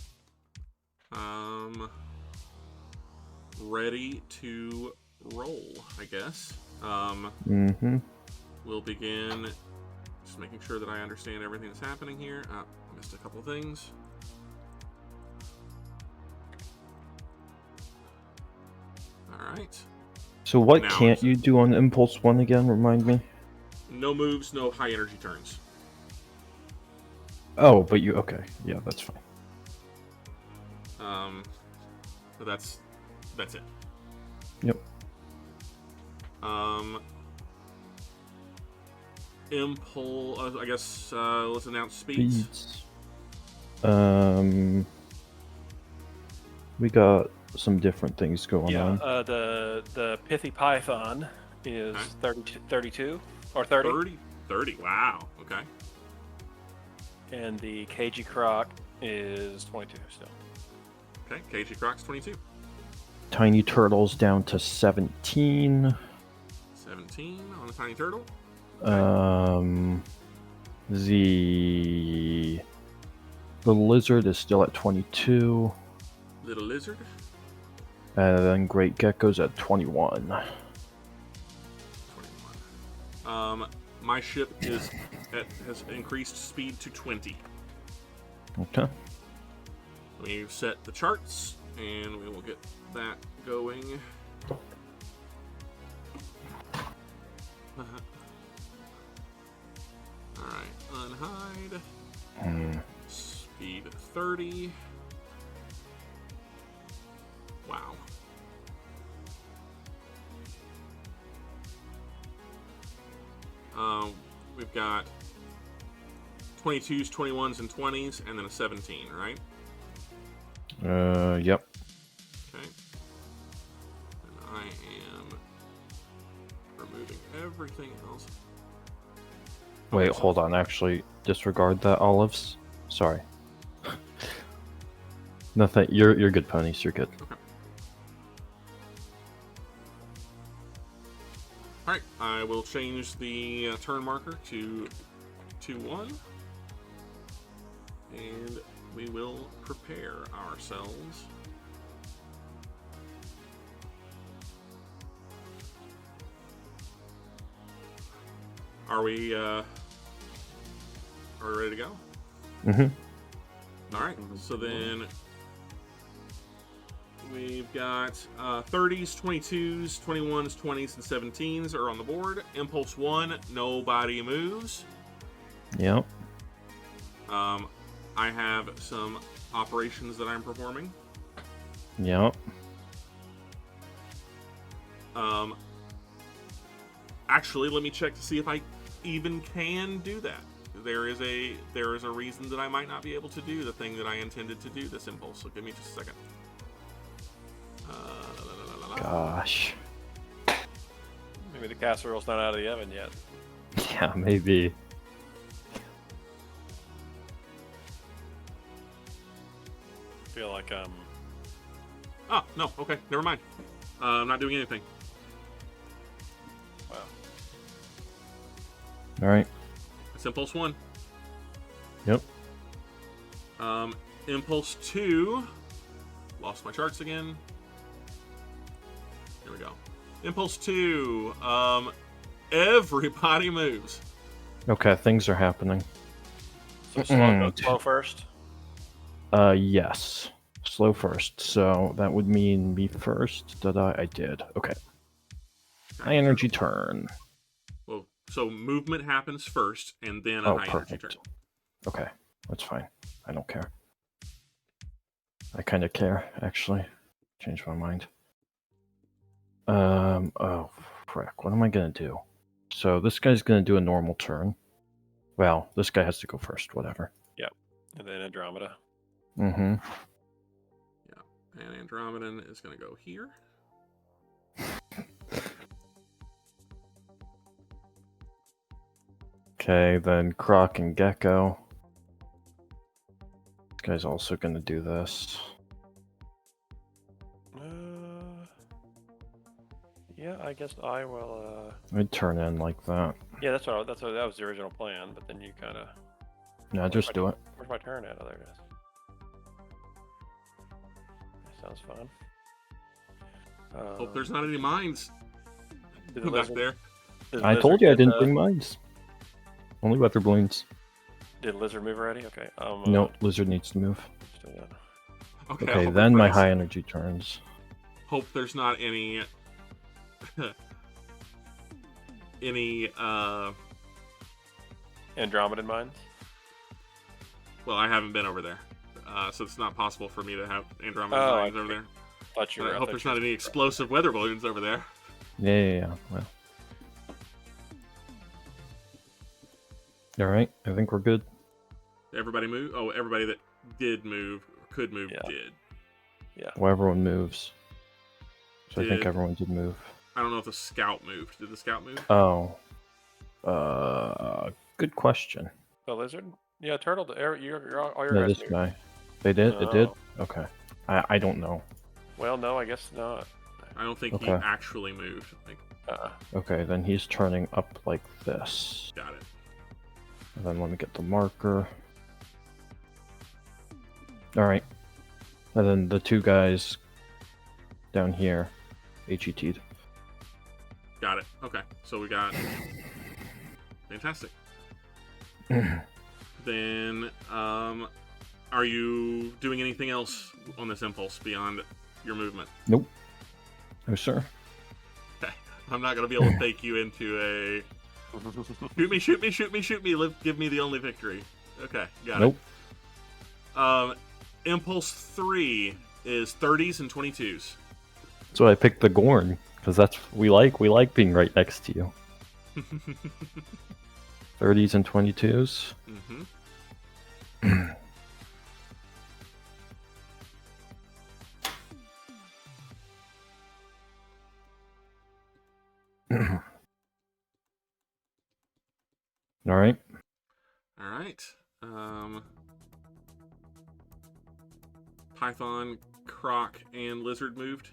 Ready to roll, I guess. Mm-hmm. We'll begin. Just making sure that I understand everything that's happening here. I missed a couple things. All right. So what Now can't it's- you do on Impulse 1 again? Remind me. No moves, no high energy turns. Oh, but you... Okay. Yeah, that's fine. So that's it. Yep. Impulse. I guess let's announce speeds. Speeds. We got some different things going Yeah. on. The Pithy Python is Okay. 32 or 30. 30. Wow. Okay. And the KG Croc is 22 still. Okay. KG Croc's 22. Tiny Turtles down to 17. 17 on the Tiny Turtle. The Lizard is still at 22. Little Lizard. And then Great Gecko's at 21. 21. My ship has increased speed to 20. Okay. We've set the charts, and we will get that going. Alright, unhide. Speed 30. Wow. We've got 22s, 21s, and 20s, and then a 17, right? Yep. Okay. And I am removing everything else. Wait, Okay, so- hold on. Actually, disregard that, Olives. Sorry. Nothing. You're good, ponies. You're good. Okay. Alright, I will change the turn marker to 2-1. And we will prepare ourselves. Are we ready to go? Mm-hmm. Alright, so then we've got 30s, 22s, 21s, 20s, and 17s are on the board. Impulse 1, nobody moves. Yep. I have some operations that I'm performing. Yep. Actually, let me check to see if I even can do that. There is a reason that I might not be able to do the thing that I intended to do this impulse. So give me just a second. Gosh. Maybe the casserole's not out of the oven yet. Yeah, maybe. I feel like Oh, no, okay, never mind. I'm not doing anything. wow. All right. It's Impulse 1. Yep. Impulse 2. Lost my charts again. There we go. Impulse 2. Everybody moves. Okay, things are happening. So slow first. Yes. Slow first. So that would mean me first. Did I? I did. Okay. High energy turn. Well, so movement happens first, and then a Oh, high energy turn. perfect. Okay, that's fine. I don't care. I kind of care, actually. Changed my mind. Oh, frick. What am I going to do? So this guy's going to do a normal turn. Well, this guy has to go first, whatever. Yep. And then Andromeda. Mm-hmm. Yeah. And Andromedan is going to go here. Okay, then Croc and Gecko. This guy's also going to do this. Yeah, I guess I will. I'd turn in like that. Yeah, that was the original plan, but then you kind of. No, just do it. Where's my turn at? Oh, there it is. That sounds fun. Hope there's not any mines Did the back lizard, there. did the I lizard told you I get, didn't bring mines. Only weather balloons. Did lizard move already? Okay. No, lizard needs to move. Still got- Okay, hope then my everybody's- high energy turns. Hope there's not any Andromedan mines. well, I haven't been over there, so it's not possible for me to have Andromeda Oh, mines I over there. Thought you And were. I hope there's not any explosive weather balloons over there. Yeah. Well. All right, I think we're good. Everybody move. Oh, everybody that did move, or could move, Yeah. did. Well, everyone moves. So I think Did- everyone did move. I don't know if the scout moved. Did the scout move? Oh. Good question. The lizard? Yeah, turtle. All your No, guys this moved. guy. They did? It did? Oh. Okay. I don't know. Well, no, I guess not. I don't think he Okay. actually moved. Like, Okay, then he's turning up like this. got it. And then let me get the marker. Alright. And then the two guys down here, HET'd. Got it. Okay, so we got fantastic. Then, are you doing anything else on this impulse beyond your movement? Nope. No, sir. Okay, I'm not gonna be able to take you into a shoot me. Give me the only victory. Okay, got Nope. it. Impulse 3 is 30s and 22s. So I picked the Gorn, because that's we like being right next to you. 30s and 22s. Mm-hmm. Alright. All right. Python, Croc, and Lizard moved.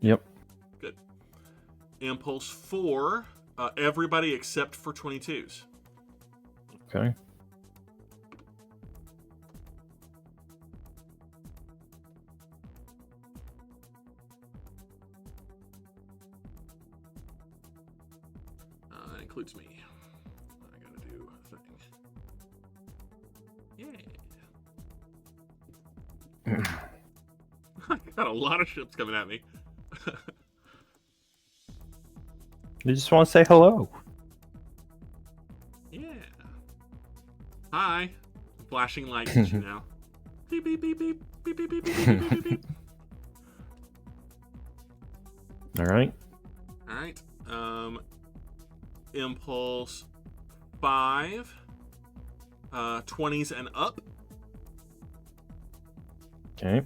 Yep. Good. Impulse 4, everybody except for 22s. Okay. That includes me. I gotta do a thing. Yeah. I got a lot of ships coming at me. You just want to say hello. Yeah. Hi. Flashing lights at you now. Beep beep beep beep beep beep beep beep beep beep beep. Alright. All right. Impulse 5. 20s and up. Okay.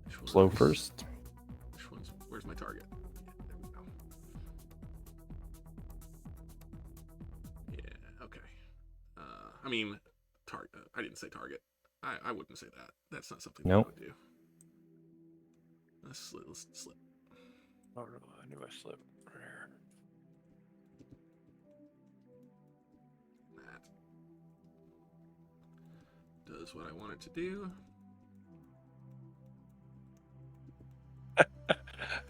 Which one Slow is- first. Where's my target? There we go. Yeah. Okay. I mean, target. I didn't say target. I wouldn't say that. That's not something Nope. I would do. Let's slip. Oh, no, I knew I slipped. Rare. That does what I want it to do.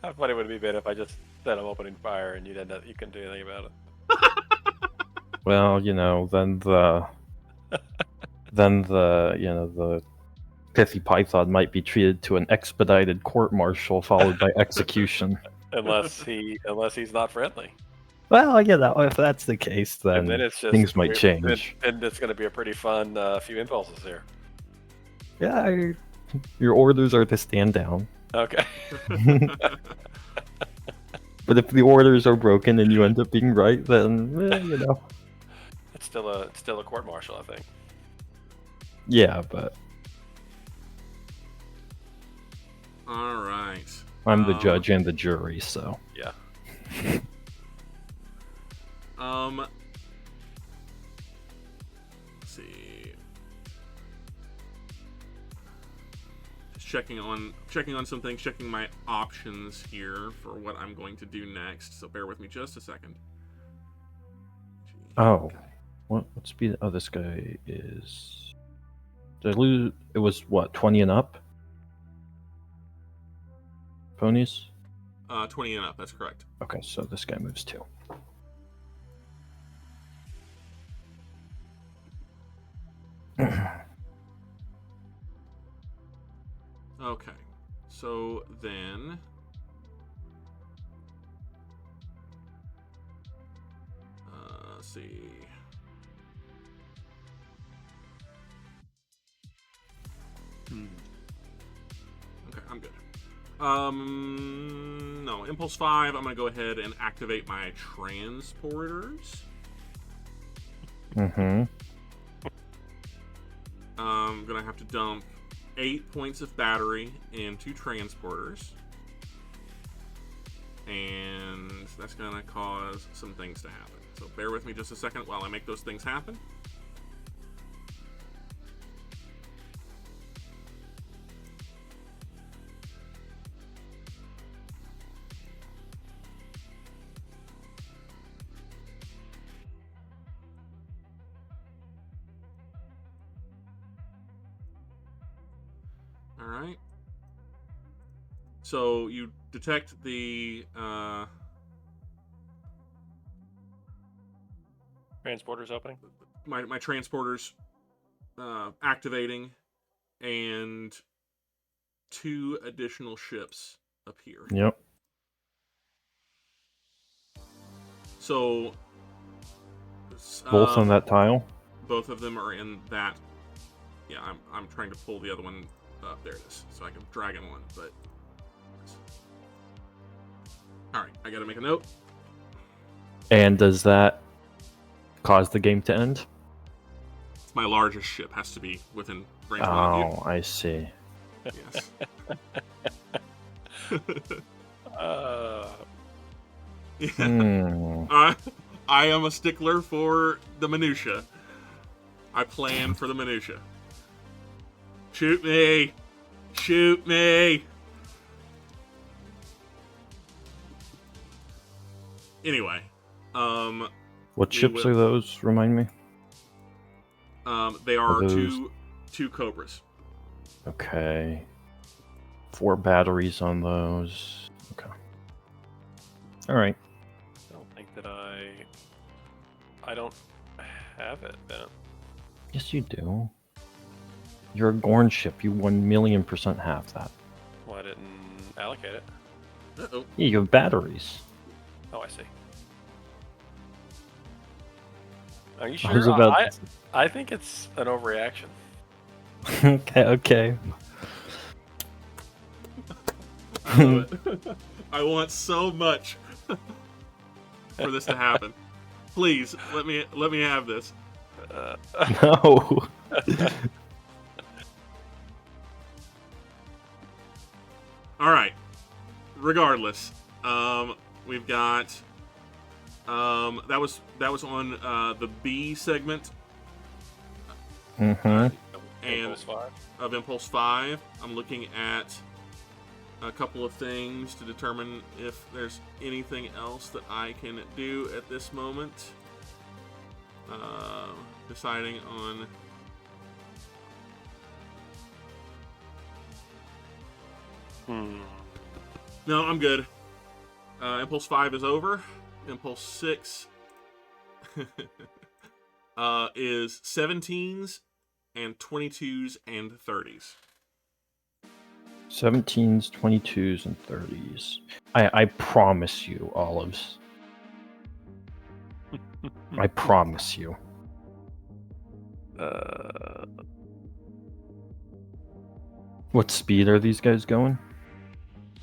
How funny would it be, Ben, if I just said I'm opening fire and you couldn't do anything about it? Well, then the pithy python might be treated to an expedited court-martial followed by execution. unless he's not friendly. Well, if that's the case, And then then it's just things might change. Then it's going to be a pretty fun few impulses here. Yeah, your orders are to stand down. Okay. But if the orders are broken and you end up being right, then It's still a court martial, I think. Yeah, but All right. I'm the judge and the jury, so Yeah. Let's see. Just checking on some things, checking my options here for what I'm going to do next. So bear with me just a second. oh, what speed? Oh, this guy is. Did I lose? It was what 20 and up. Ponies. 20 and up. That's correct. Okay, so this guy moves too. Okay. So then. Let's see. Okay, I'm good. No, Impulse 5, I'm going to go ahead and activate my transporters. Mm-hmm. I'm going to have to dump 8 points of battery into transporters. And that's going to cause some things to happen. So bear with me just a second while I make those things happen. All right. So you detect the Transporters opening. my transporters activating, and 2 additional ships appear. Yep. So Both on that tile. both of them are in that. Yeah, I'm trying to pull the other one up. There it is, so I can drag in one. But all right, I got to make a note. And does that cause the game to end? My largest ship has to be within range of Oh, I see. Yes. Yeah. I am a stickler for the minutia. I plan for the minutia. Shoot me! Shoot me! Anyway, What ships are those? Remind me. they are those... two Cobras. Okay. 4 batteries on those. Okay. All right. I don't think that I don't have it, Ben. Yes, you do. You're a Gorn ship. You 1,000,000% have that. Well, I didn't allocate it. Uh-oh. Yeah, you have batteries. Oh, I see. Are you I was sure? about- I think it's an overreaction. Okay. I love it. I want so much for this to happen. Please let me have this. No. All right. Regardless, we've got that was on the B segment Mm-hmm. and Impulse 5. of Impulse 5. I'm looking at a couple of things to determine if there's anything else that I can do at this moment. Deciding on No, I'm good. Impulse 5 is over. Impulse 6 is 17s and 22s and 30s. 17s, 22s, and 30s. I promise you, Olives. I promise you. What speed are these guys going?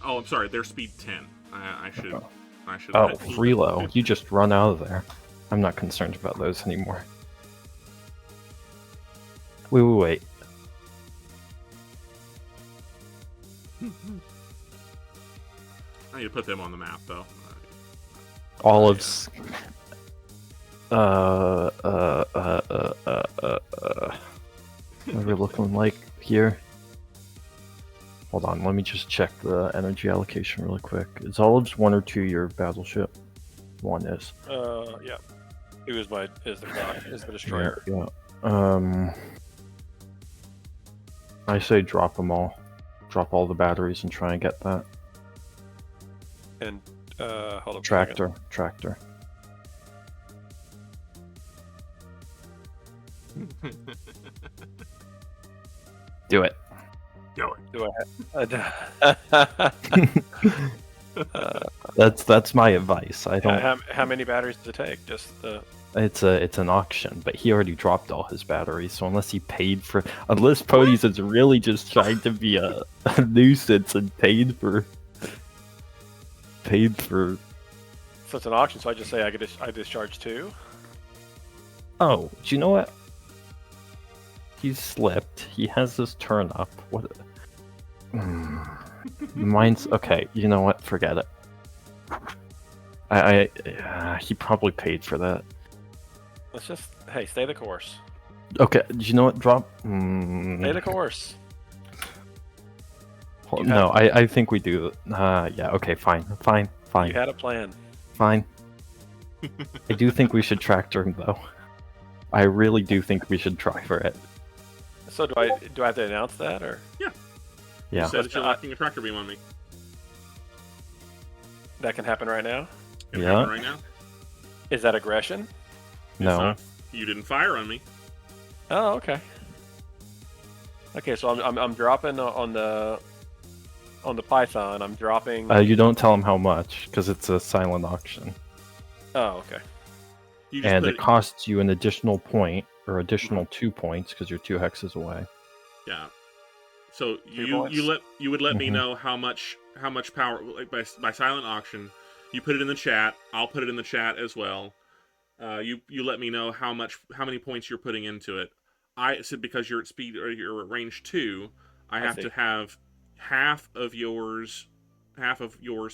Oh, I'm sorry. They're speed 10. I should. Oh, let- reload. You just run out of there. I'm not concerned about those anymore. Wait. I need to put them on the map, though. Olives. What are we looking like here? Hold on, let me just check the energy allocation really quick. Is Olives 1 or 2 your battleship? 1 is. Yeah. Who is the destroyer? Yeah. I say drop them all. Drop all the batteries and try and get that. And hold up. Tractor. Do it. Go. Do I? That's my advice. I don't. How many batteries does it take? Just the. It's an auction, but he already dropped all his batteries. So unless Ponies is really just trying to be a nuisance and paid for. So it's an auction. So I just say I discharge 2. Oh, do you know what? He slipped. He has his turn up. What? Mine's okay. You know what? Forget it. He probably paid for that. Let's just stay the course. Okay. Do you know what? Drop. Stay the course. No, I think we do. Yeah. Okay. Fine. You had a plan. Fine. I do think we should tractor him though. I really do think we should try for it. So do I have to announce that or? Yeah. Yeah. You said that you're locking a tractor beam on me. That can happen right now? Can it Yeah. happen right now? Is that aggression? It's No. not. You didn't fire on me. Oh, okay. Okay, so I'm dropping on the Python. I'm dropping. You don't tell him how much because it's a silent auction, Oh, okay. You just and put it costs you an additional point or additional 2 points because you're 2 hexes away. Yeah. So 2 you points. would let me Mhm. know how much power, like by silent auction. You put it in the chat. I'll put it in the chat as well. You let me know how many points you're putting into it. I said because you're at speed or you're at range 2, I have see. to have half of yours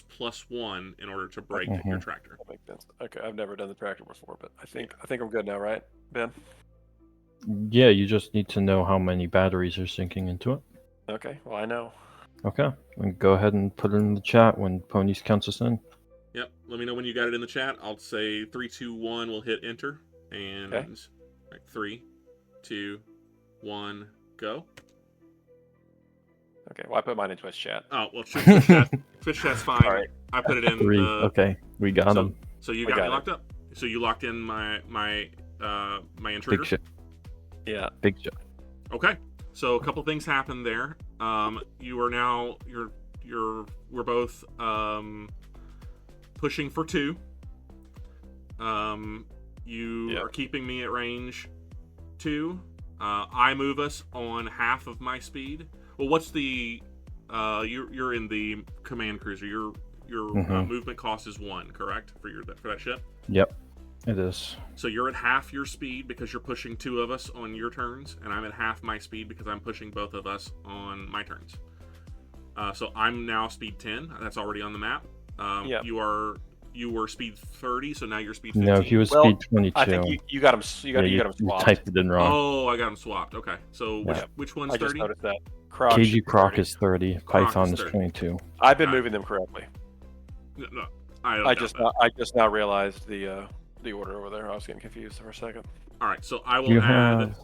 plus 1 in order to break your tractor. That makes sense. Okay, I've never done the tractor before, but I think I'm good now, right, Ben? Yeah, you just need to know how many batteries are sinking into it. Okay, well I know. Okay, and go ahead and put it in the chat when Ponies counts us in. Yep. Let me know when you got it in the chat. I'll say 3, 2, 1. We'll hit enter, and Okay. 3, 2, 1, go. Okay, well I put mine in Twitch chat. Oh well, Twitch chat's fine. All right. I put it in 3. the. Okay, we got him. So you We got me got it. locked up. So you locked in my intruder. Big shit. Yeah. Big shit. Okay. So a couple things happened there. You are now we're both pushing for 2. You Yep. are keeping me at range 2. I move us on half of my speed. Well, what's the you're in the command cruiser. Your movement cost is 1, correct, for that ship? Yep, it is. So you're at half your speed because you're pushing 2 of us on your turns, and I'm at half my speed because I'm pushing both of us on my turns. So I'm now speed 10. That's already on the map. Yep. You were speed 30, so now you're speed 15. No, he was Well, speed 22. I think you got him. You got him you swapped. typed it in wrong. Oh, I got them swapped. Okay, so Yeah. which one's I just 30? noticed that. Croc KG Croc 30. is 30. Croc Python is is 30. 22. I've been Alright. moving them correctly. No, I don't I doubt just that. I just now realized the order over there. I was getting confused for a second. All right, so I will You add. have.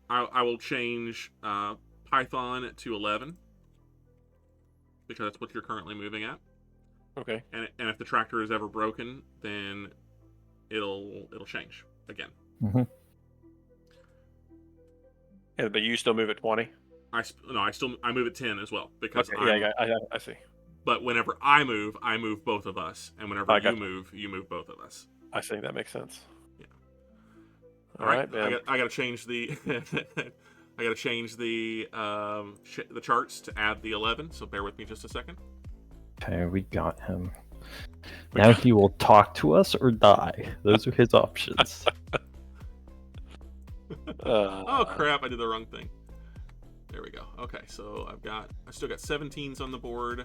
I will change Python to 11 because that's what you're currently moving at. Okay. And if the tractor is ever broken, then it'll change again. Mhm. Yeah, but you still move at 20. I move at 10 as well because Okay, yeah, I see. But whenever I move both of us, and whenever I you got move both of us. I think that makes sense. Yeah. All All right, right, man. I got to change the I got to change the charts to add the 11. So bear with me just a second. Okay, we got him. Now he will talk to us or die. Those are his options. Oh crap! I did the wrong thing. There we go. Okay, so I still got 17s on the board.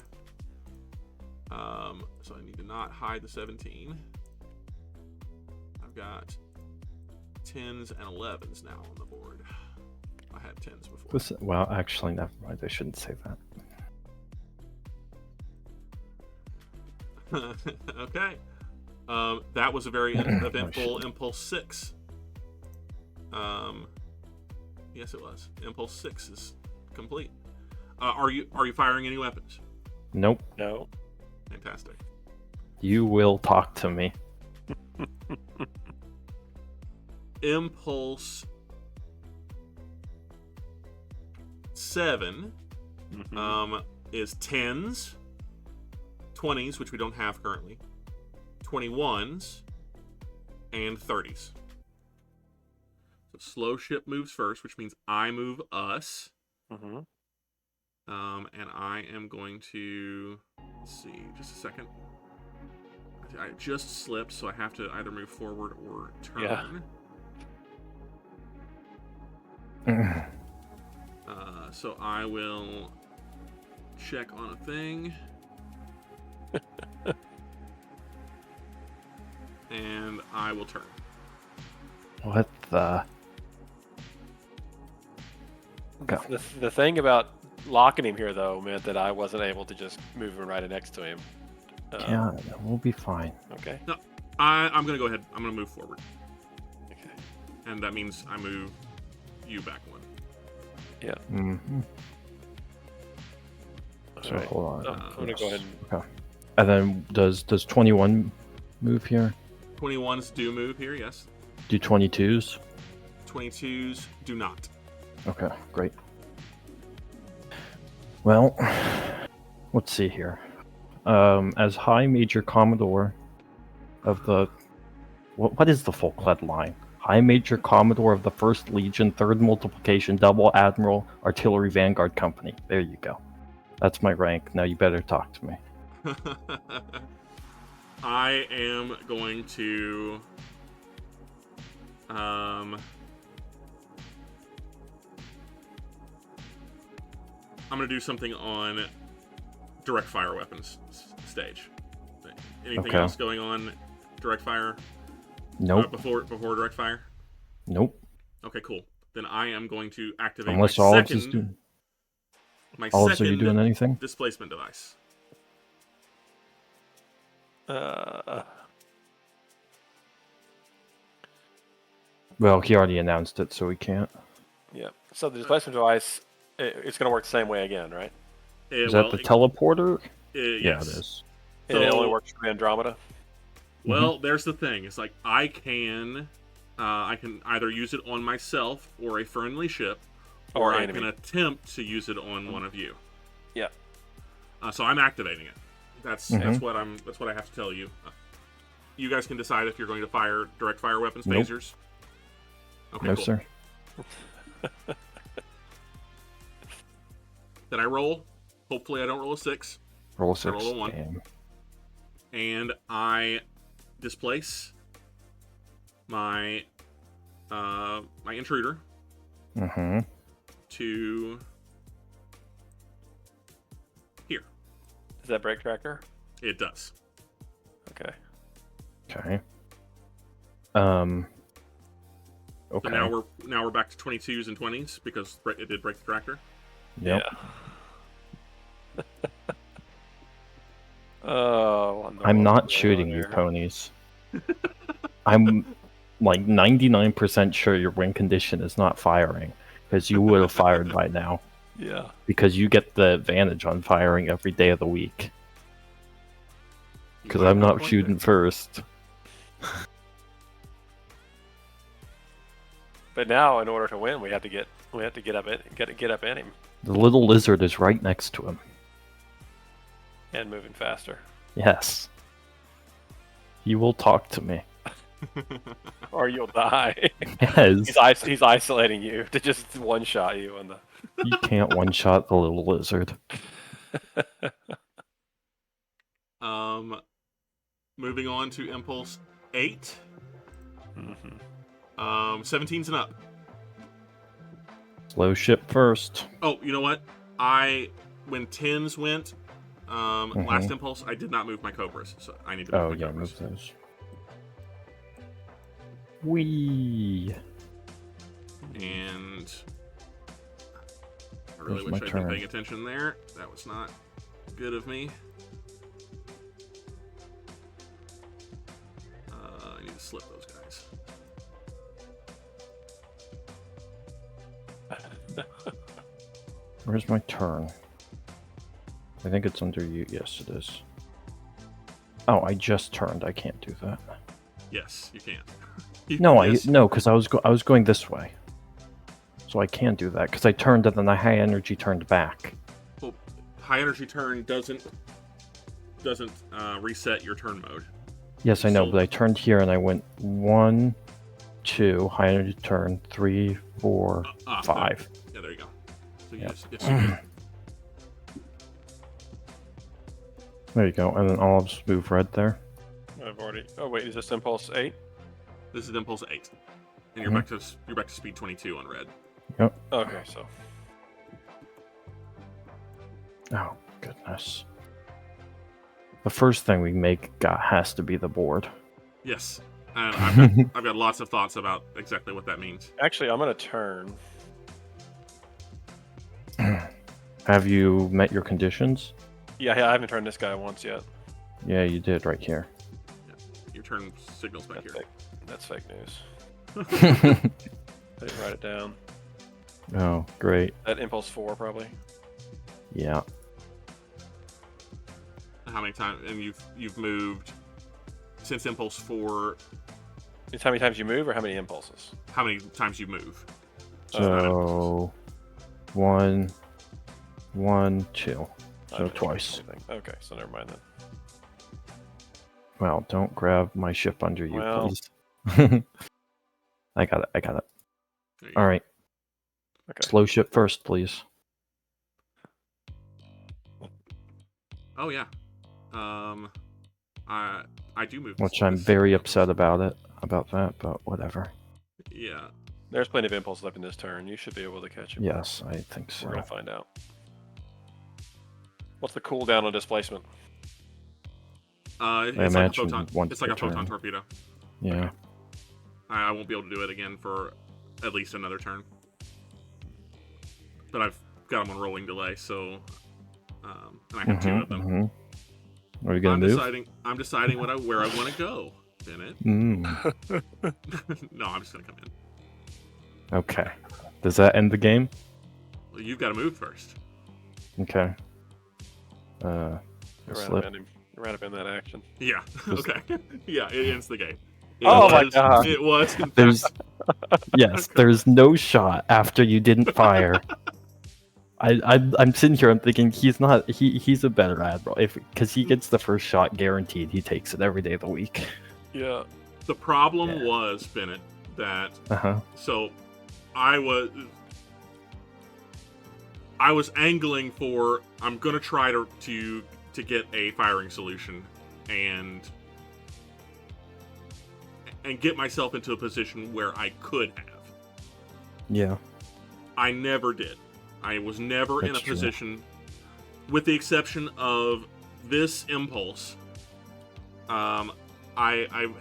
So I need to not hide the 17. I've got 10s and 11s now on the board. I had 10s before. Well, actually, never mind. I shouldn't say that. Okay. That was a very eventful Impulse 6. Yes, it was. Impulse 6 is complete. Are you firing any weapons? Nope. No. Fantastic. You will talk to me. Impulse 7 is 10s, 20s, which we don't have currently, 21s, and 30s. So slow ship moves first, which means I move us. And I am going to, let's see, just a second. I just slipped, so I have to either move forward or turn. Yeah. So I will check on a thing. And I will turn. What the? Go. The thing about locking him here, though, meant that I wasn't able to just move him right next to him. Yeah, we'll be fine. Okay. No, I'm going to go ahead. I'm going to move forward. Okay. And that means I move you back one. Yeah. Mm-hmm. So right. hold on. I'm going to go ahead and... Okay. And then does 21 move here? 21s do move here, yes. Do 22s? 22s do not. Okay, great. Well, let's see here. As High Major Commodore of the... What is the full Cled line? High Major Commodore of the 1st Legion, 3rd Multiplication, Double Admiral, Artillery Vanguard Company. There you go. That's my rank. Now you better talk to me. I am going to... I'm going to do something on direct fire weapons stage. Anything else going on direct fire? Nope. Before direct fire? Nope. Okay, cool. Then I am going to activate Unless my Olives second, is doing... my Olives, second are you doing anything? displacement device. Well, he already announced it, so we can't. Yeah. So the displacement device, it's going to work the same way again, right? Is that the teleporter? Yes. Yeah, it is. And it only works for Andromeda? Well, there's the thing. It's like I can either use it on myself or a friendly ship, or I can attempt to use it on one of you. Yeah. So I'm activating it. That's what I have to tell you. You guys can decide if you're going to fire direct fire weapons, phasers. Okay, no, cool. sir. Then I roll. Hopefully, I don't roll a 6. Roll a 6. I roll a 1. Damn. And I displace my my intruder to here. Does that break tracker? It does. Okay. Okay. Okay. So now we're back to 22s and 20s because it did break the tractor. Yep. Yeah. Oh, I'm not shooting you, ponies. I'm like 99% sure your win condition is not firing, because you would have fired by now. Yeah. Because you get the advantage on firing every day of the week. Because I'm not shooting first. But now, in order to win, we have to get up at him. The little lizard is right next to him. And moving faster. Yes. He will talk to me. Or you'll die. Yes. He's isolating you to just one-shot you on the... You can't one-shot the little lizard. Moving on to Impulse 8. Mm-hmm. 17s and up. Slow ship first. Oh, you know what? When 10s went, last Impulse, I did not move my Cobras, so I need to move my Cobras. Move those. Whee! And I really Where's wish I'd been paying attention there. That was not good of me. I need to slip those guys. Where's my turn? I think it's under you. Yes, it is. Oh, I just turned. I can't do that. Yes, you can. No, because I was going this way, so I can't do that because I turned and then I high energy turned back. Well, high energy turn doesn't reset your turn mode. Yes, I know, but I turned here and I went 1, 2, high energy turn, 3, 4, 5. Yeah, there you go. So Yep. There you go, and then I'll just move red there. I've already... Oh, wait, is this Impulse 8? This is Impulse 8. And you're back to speed 22 on red. Yep. Okay, so... Oh, goodness. The first thing we make has to be the board. Yes. And I've got lots of thoughts about exactly what that means. Actually, I'm going to turn. Have you met your conditions? Yeah, I haven't turned this guy once yet. Yeah, you did right here. Yeah. Your turn signals back here. That's fake news. I didn't write it down. Oh, great. That Impulse 4, probably. Yeah. How many times? And you've moved since Impulse 4. It's how many times you move, or how many impulses? How many times you move? So 1, 2. So twice. Okay, so never mind then. Well, don't grab my ship under you, Well. please. I got it. There you All go. right. Okay. Slow ship first, please. Oh yeah. I do move. Which I'm very upset about that, but whatever. Yeah. There's plenty of impulse left in this turn. You should be able to catch him. Yes, I think so. We're going to find out. What's the cooldown on displacement? It's like a photon. It's like a photon torpedo. Yeah. I won't be able to do it again for at least another turn. But I've got them on rolling delay, so and I have 2 of them. Are you gonna move? I'm deciding where I want to go, Bennett. No, I'm just gonna come in. Okay. Does that end the game? Well, you've got to move first. Okay. You're right up in that action. Yeah. Okay. Yeah, it ends the game. My god! It was. There's no shot after you didn't fire. I'm sitting here. I'm thinking he's a better admiral because he gets the first shot guaranteed. He takes it every day of the week. Yeah. The problem was, Bennett, that so I was angling for I'm gonna try to get a firing solution and get myself into a position where I could have. Yeah. I never did. I was never in a position, with the exception of this impulse. I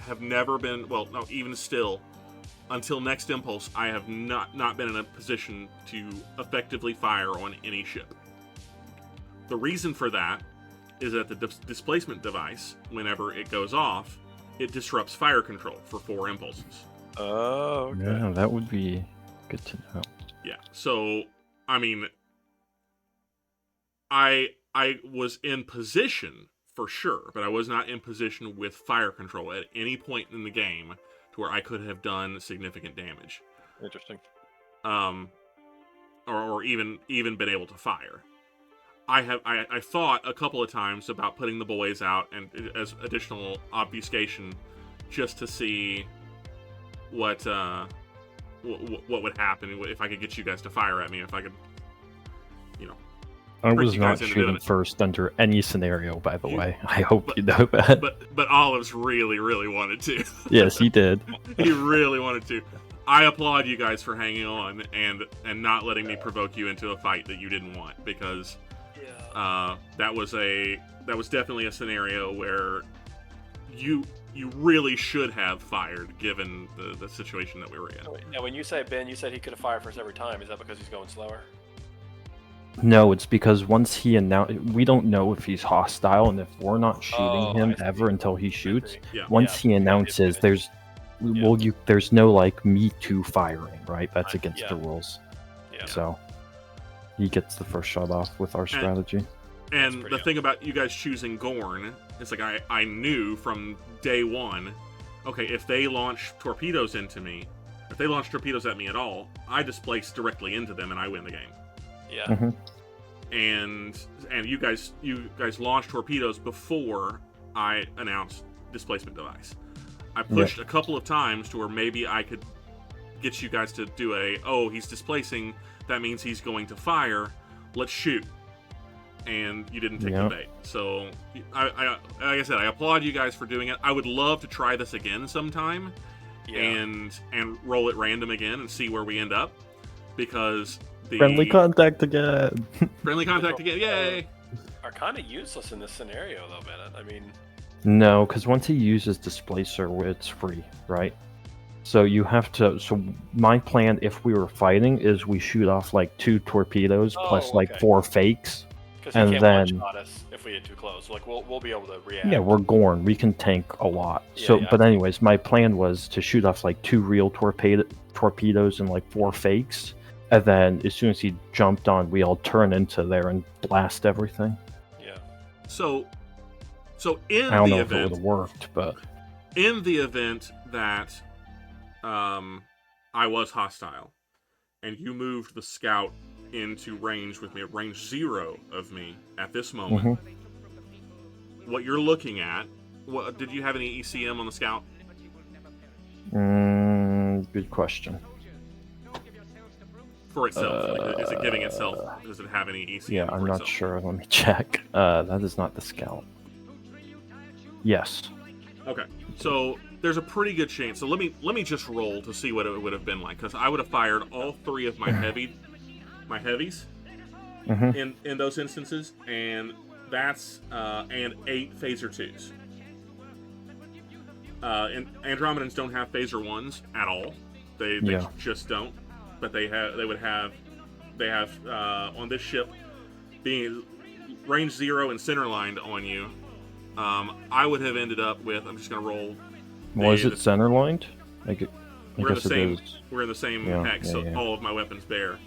have never been, well, no, even still, until next impulse, I have not been in a position to effectively fire on any ship. The reason for that is that the displacement device, whenever it goes off, it disrupts fire control for 4 impulses. Oh, okay. Yeah, that would be good to know. Yeah, so, I mean, I was in position for sure, but I was not in position with fire control at any point in the game to where I could have done significant damage. Interesting. or even been able to fire. I thought a couple of times about putting the boys out and as additional obfuscation, just to see what would happen if I could get you guys to fire at me. If I could, I trick was you not guys into doing shooting it. first under any scenario, by the way. I hope you know that. But Olives really wanted to. Yes, he did. He really wanted to. I applaud you guys for hanging on and not letting me provoke you into a fight that you didn't want, because that was definitely a scenario where you really should have fired, given the situation that we were in. Now, when you say Ben, you said he could have fired first every time. Is that because he's going slower? No, it's because once he announced, we don't know if he's hostile, and if we're not shooting Oh, him I see. ever until he shoots. Yeah. Once he announces, there's no like me too firing, right? That's against the rules. Yeah. So he gets the first shot off with our strategy. And the thing about you guys choosing Gorn is, like, I knew from day one, okay, if they launch torpedoes into me, if they launch torpedoes at me at all, I displace directly into them and I win the game. Yeah. Mm-hmm. And you guys launched torpedoes before I announced displacement device. I pushed a couple of times to where maybe I could get you guys to do he's displacing, that means he's going to fire, let's shoot. And you didn't take the bait. So, like I said, I applaud you guys for doing it. I would love to try this again sometime, and roll it random again and see where we end up, because Friendly contact again. Friendly contact again, yay! Are kind of useless in this scenario, though, Bennett. I mean, No, because once he uses displacer, it's free, right? So you have to. So my plan, if we were fighting, is we shoot off like 2 torpedoes plus like 4 fakes. Because he can't one-shot us if we get too close. Like, we'll be able to react. Yeah, we're Gorn. We can tank a lot. Yeah, but anyways, my plan was to shoot off like 2 real torpedoes and like 4 fakes, and then as soon as he jumped on, we all turn into there and blast everything. Yeah. So in I don't the know event, if it would have worked, but in the event that I was hostile, and you moved the scout into range with me, range 0 of me at this moment, what you're looking at, did you have any ECM on the scout? Good question. For itself, like, is it giving itself? Does it have any ECM? Yeah, I'm for not itself? sure. Let me check. That is not the scout. Yes. Okay, so there's a pretty good chance. So let me just roll to see what it would have been like, because I would have fired all 3 of my heavies in those instances, and that's and 8 phaser 2s. And Andromedans don't have phaser 1s at all. They just don't. But they have on this ship, being range 0 and center lined on you. I would have ended up with, I'm just gonna roll. Was it center lined? We're in the same hex, so all of my weapons bear.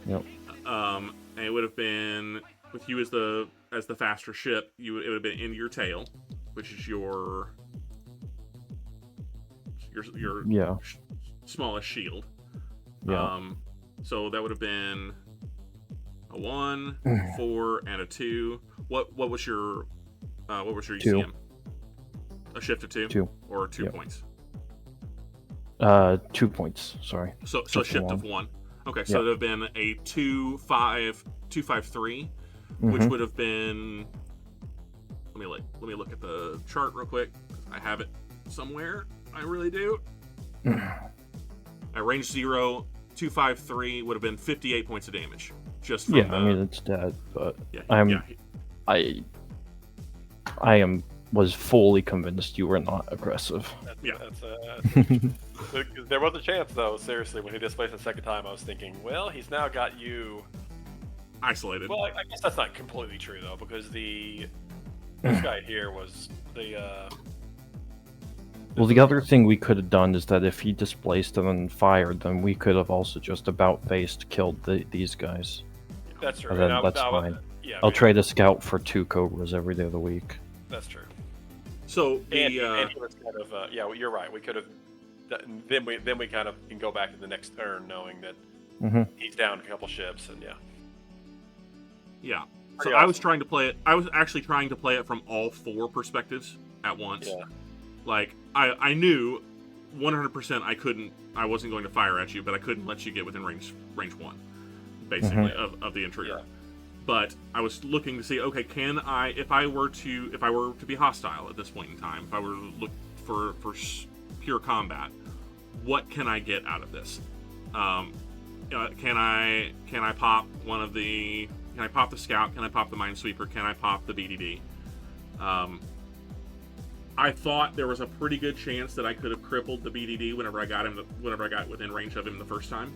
Yep. And it would have been, with you as the faster ship, it would have been into your tail, which is your smallest shield. Yeah. So that would have been a 1, 4, and a 2. What was your ECM? 2. A shift of 2? 2. Or 2 points? 2 points. Sorry. So shift of 1. Okay, so it would have been a 2-5-3, which would have been. Let me look at the chart real quick. I have it somewhere. I really do. At range 0, 2-5-3 would have been 58 points of damage. Just from I mean it's dead, but yeah. was fully convinced you were not aggressive. There was a chance, though. Seriously, when he displaced the second time, I was thinking, well, he's now got you isolated. Well, I guess that's not completely true, though, because this guy here was the. Well, the other thing we could have done is that if he displaced them and fired them, we could have also just about-faced killed these guys. That's true. And then that's fine. Yeah, I'll trade a scout for 2 Cobras every day of the week. That's true. So and he was kind of you're right. We could have. Then we kind of can go back to the next turn knowing that he's down a couple ships, and yeah. Yeah. Pretty So I was awesome. trying to play it. I was actually trying to play it from all 4 perspectives at once. Yeah. Like I knew 100% I wasn't going to fire at you, but I couldn't let you get within range 1, basically of the intruder. Yeah. But I was looking to see, okay, can I, if I were to be hostile at this point in time, if I were to look for pure combat, what can I get out of this? Can I pop one of the? Can I pop the scout? Can I pop the minesweeper? Can I pop the BDD? I thought there was a pretty good chance that I could have crippled the BDD whenever I got within range of him the first time.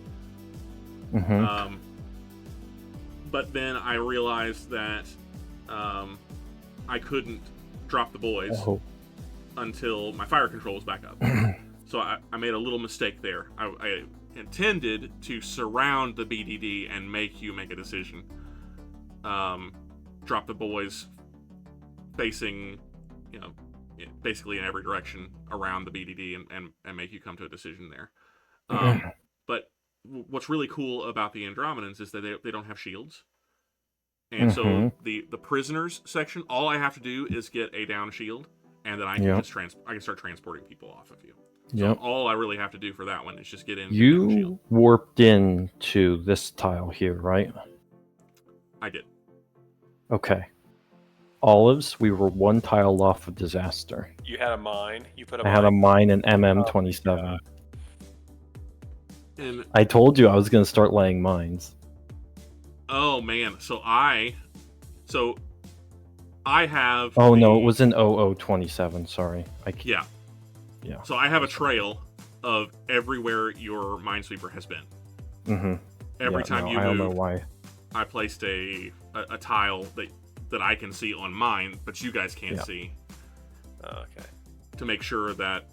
But then I realized that I couldn't drop the boys until my fire control was back up. So I made a little mistake there. I intended to surround the BDD and make you make a decision. Drop the boys facing, basically in every direction around the BDD and make you come to a decision there. But what's really cool about the Andromedans is that they don't have shields. And so the prisoners section, all I have to do is get a down shield, and then I can I can start transporting people off of you. So all I really have to do for that one is just get in. You warped into this tile here, right? I did. Okay. Olives, we were 1 tile off of disaster. You had a mine. You put a I mine. had a mine in MM27. And I told you I was going to start laying mines. oh man, so I have. Oh no, it was in 0027. Sorry. Yeah. So I have a trail of everywhere your minesweeper has been. Every time you I don't move, know why. I placed a tile that I can see on mine, but you guys can't see. Okay. To make sure that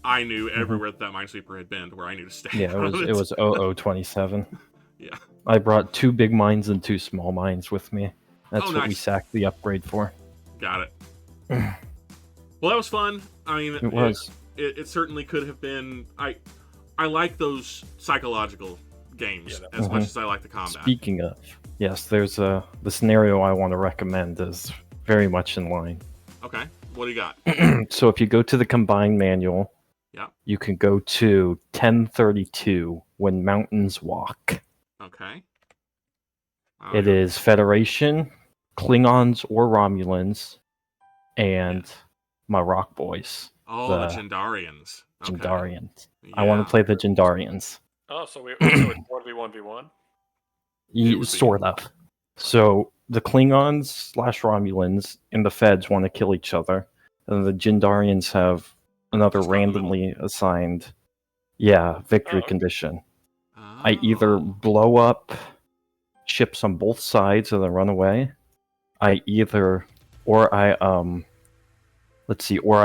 I knew everywhere that minesweeper had been, where I knew to stay. Yeah, it was 0027. Yeah. I brought 2 big mines and 2 small mines with me. That's what we nice. sacked the upgrade for. Got it. Well, that was fun. I mean, it was. It certainly could have been. I like those psychological games as much as I like the combat. Speaking of, yes, there's the scenario I want to recommend is very much in line. Okay, what do you got? So if you go to the combined manual, you can go to 1032 when mountains walk. Okay. It is Federation, Klingons or Romulans, and my rock boys. Oh, the Jandarians. Okay. Jandarians. Yeah. I want to play the Jandarians. Oh, so it's 1v1v1? Sort of. So the Klingons / Romulans and the Feds want to kill each other, and the Jandarians have another randomly assigned, victory condition. Oh. I either blow up ships on both sides and then run away. Or I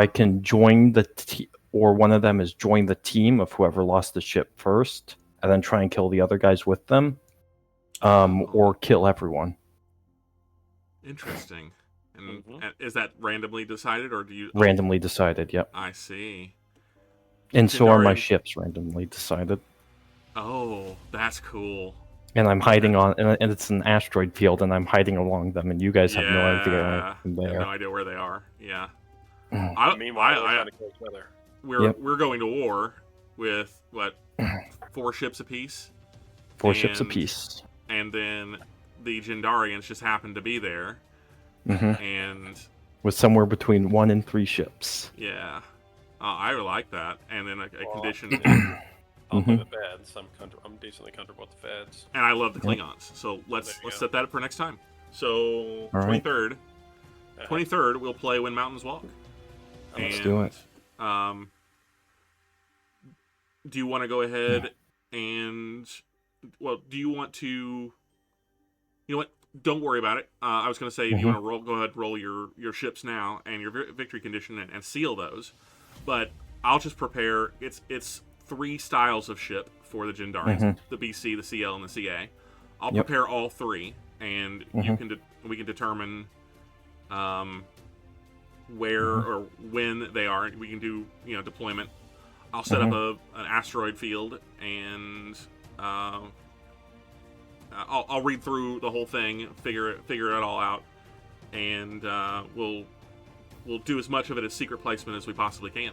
can join or one of them is join the team of whoever lost the ship first, and then try and kill the other guys with them, or kill everyone. Interesting. And is that randomly decided, or do you randomly decided? Yep. I see. And so are my ships randomly decided. Oh, that's cool. And I'm hiding and it's an asteroid field, and I'm hiding along them, and you guys have no idea there. I have no idea where they are. Yeah. Meanwhile, we're trying to kill each other. We're going to war with what 4 ships apiece. 4 ships apiece. And then the Jandarians just happen to be there. And with somewhere between 1 and 3 ships. Yeah. I like that. And then a condition. I'll play the Feds. I'm decently comfortable with the Feds. And I love the Klingons. So let's set that up for next time. So right. 23rd. 23rd, we'll play When Mountains Walk. Let's do it. Do you want to go ahead and... Well, do you want to... You know what? Don't worry about it. I was going to say, if you want to go ahead and roll your ships now and your victory condition and seal those. But I'll just prepare... It's 3 styles of ship for the Jandarians. The BC, the CL, and the CA. I'll prepare all 3, and we can determine where or when they are. We can do deployment. I'll set up an asteroid field, and I'll read through the whole thing, figure it all out, and we'll do as much of it as secret placement as we possibly can.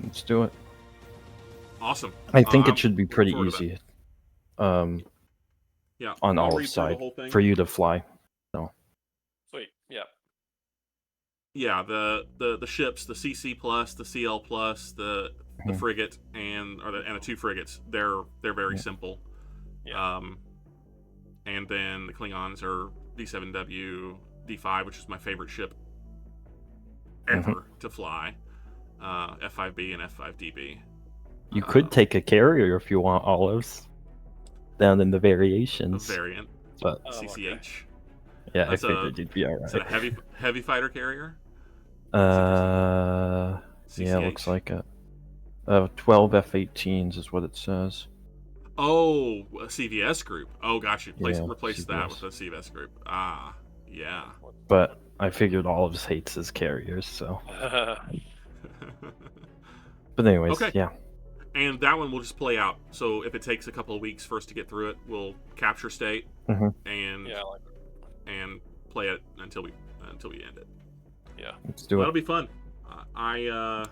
Let's do it. Awesome. I think I'm it should be pretty looking forward to easy. Yeah, On I'll Olive's read through the side whole thing. for you to fly. So. Sweet. Yeah. Yeah, the ships, the CC plus, the CL plus, the frigate, and the 2 frigates. They're very simple. Yeah. And then the Klingons are D7W, D5, which is my favorite ship ever to fly. F5B and F5DB. You could take a carrier if you want, Olives. Down in the A variations. variant. But CCH. Okay. yeah, That's I figured you'd be alright. Is that a heavy fighter carrier? Yeah, looks like it. 12 F-18s is what it says. Oh, a CVS group. Oh, gotcha. Replace that CVS. with a CVS group. Ah, yeah. But I figured Olives hates his carriers, so. But anyways, Okay. yeah. And that one will just play out. So if it takes a couple of weeks for us to get through it, we'll capture state and and play it until we end it. Yeah, let's do That'll it. be fun. I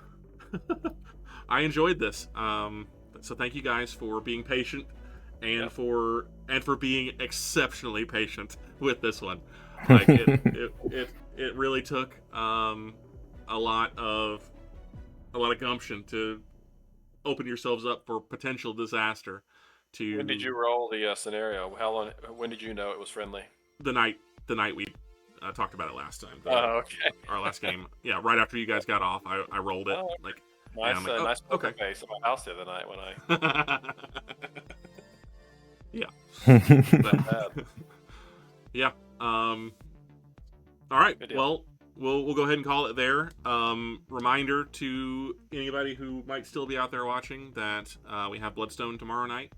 enjoyed this. So thank you guys for being patient and for being exceptionally patient with this one. Like it really took a lot of gumption to open yourselves up for potential disaster. When did you roll the scenario? How long? When did you know it was friendly? The night we talked about it last time. Okay. Our last game. Yeah, right after you guys got off, I rolled it. Like Nice, like, nice poker okay. face at my house the other night when I. Yeah. Bad. Yeah. All right. Good deal. Well, we'll go ahead and call it there. Reminder to anybody who might still be out there watching that we have Bloodstone tomorrow night.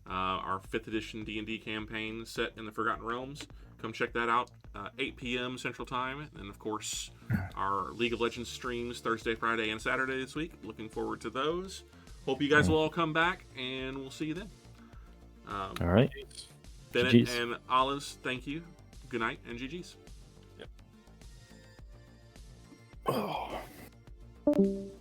Our 5th edition D&D campaign set in the Forgotten Realms. Come check that out. 8 p.m. Central Time. And, of course, our League of Legends streams Thursday, Friday, and Saturday this week. Looking forward to those. Hope you guys will all come back, and we'll see you then. All right. Bennett GGs. and Olives, thank you. Good night, and GG's. Yep. Oh.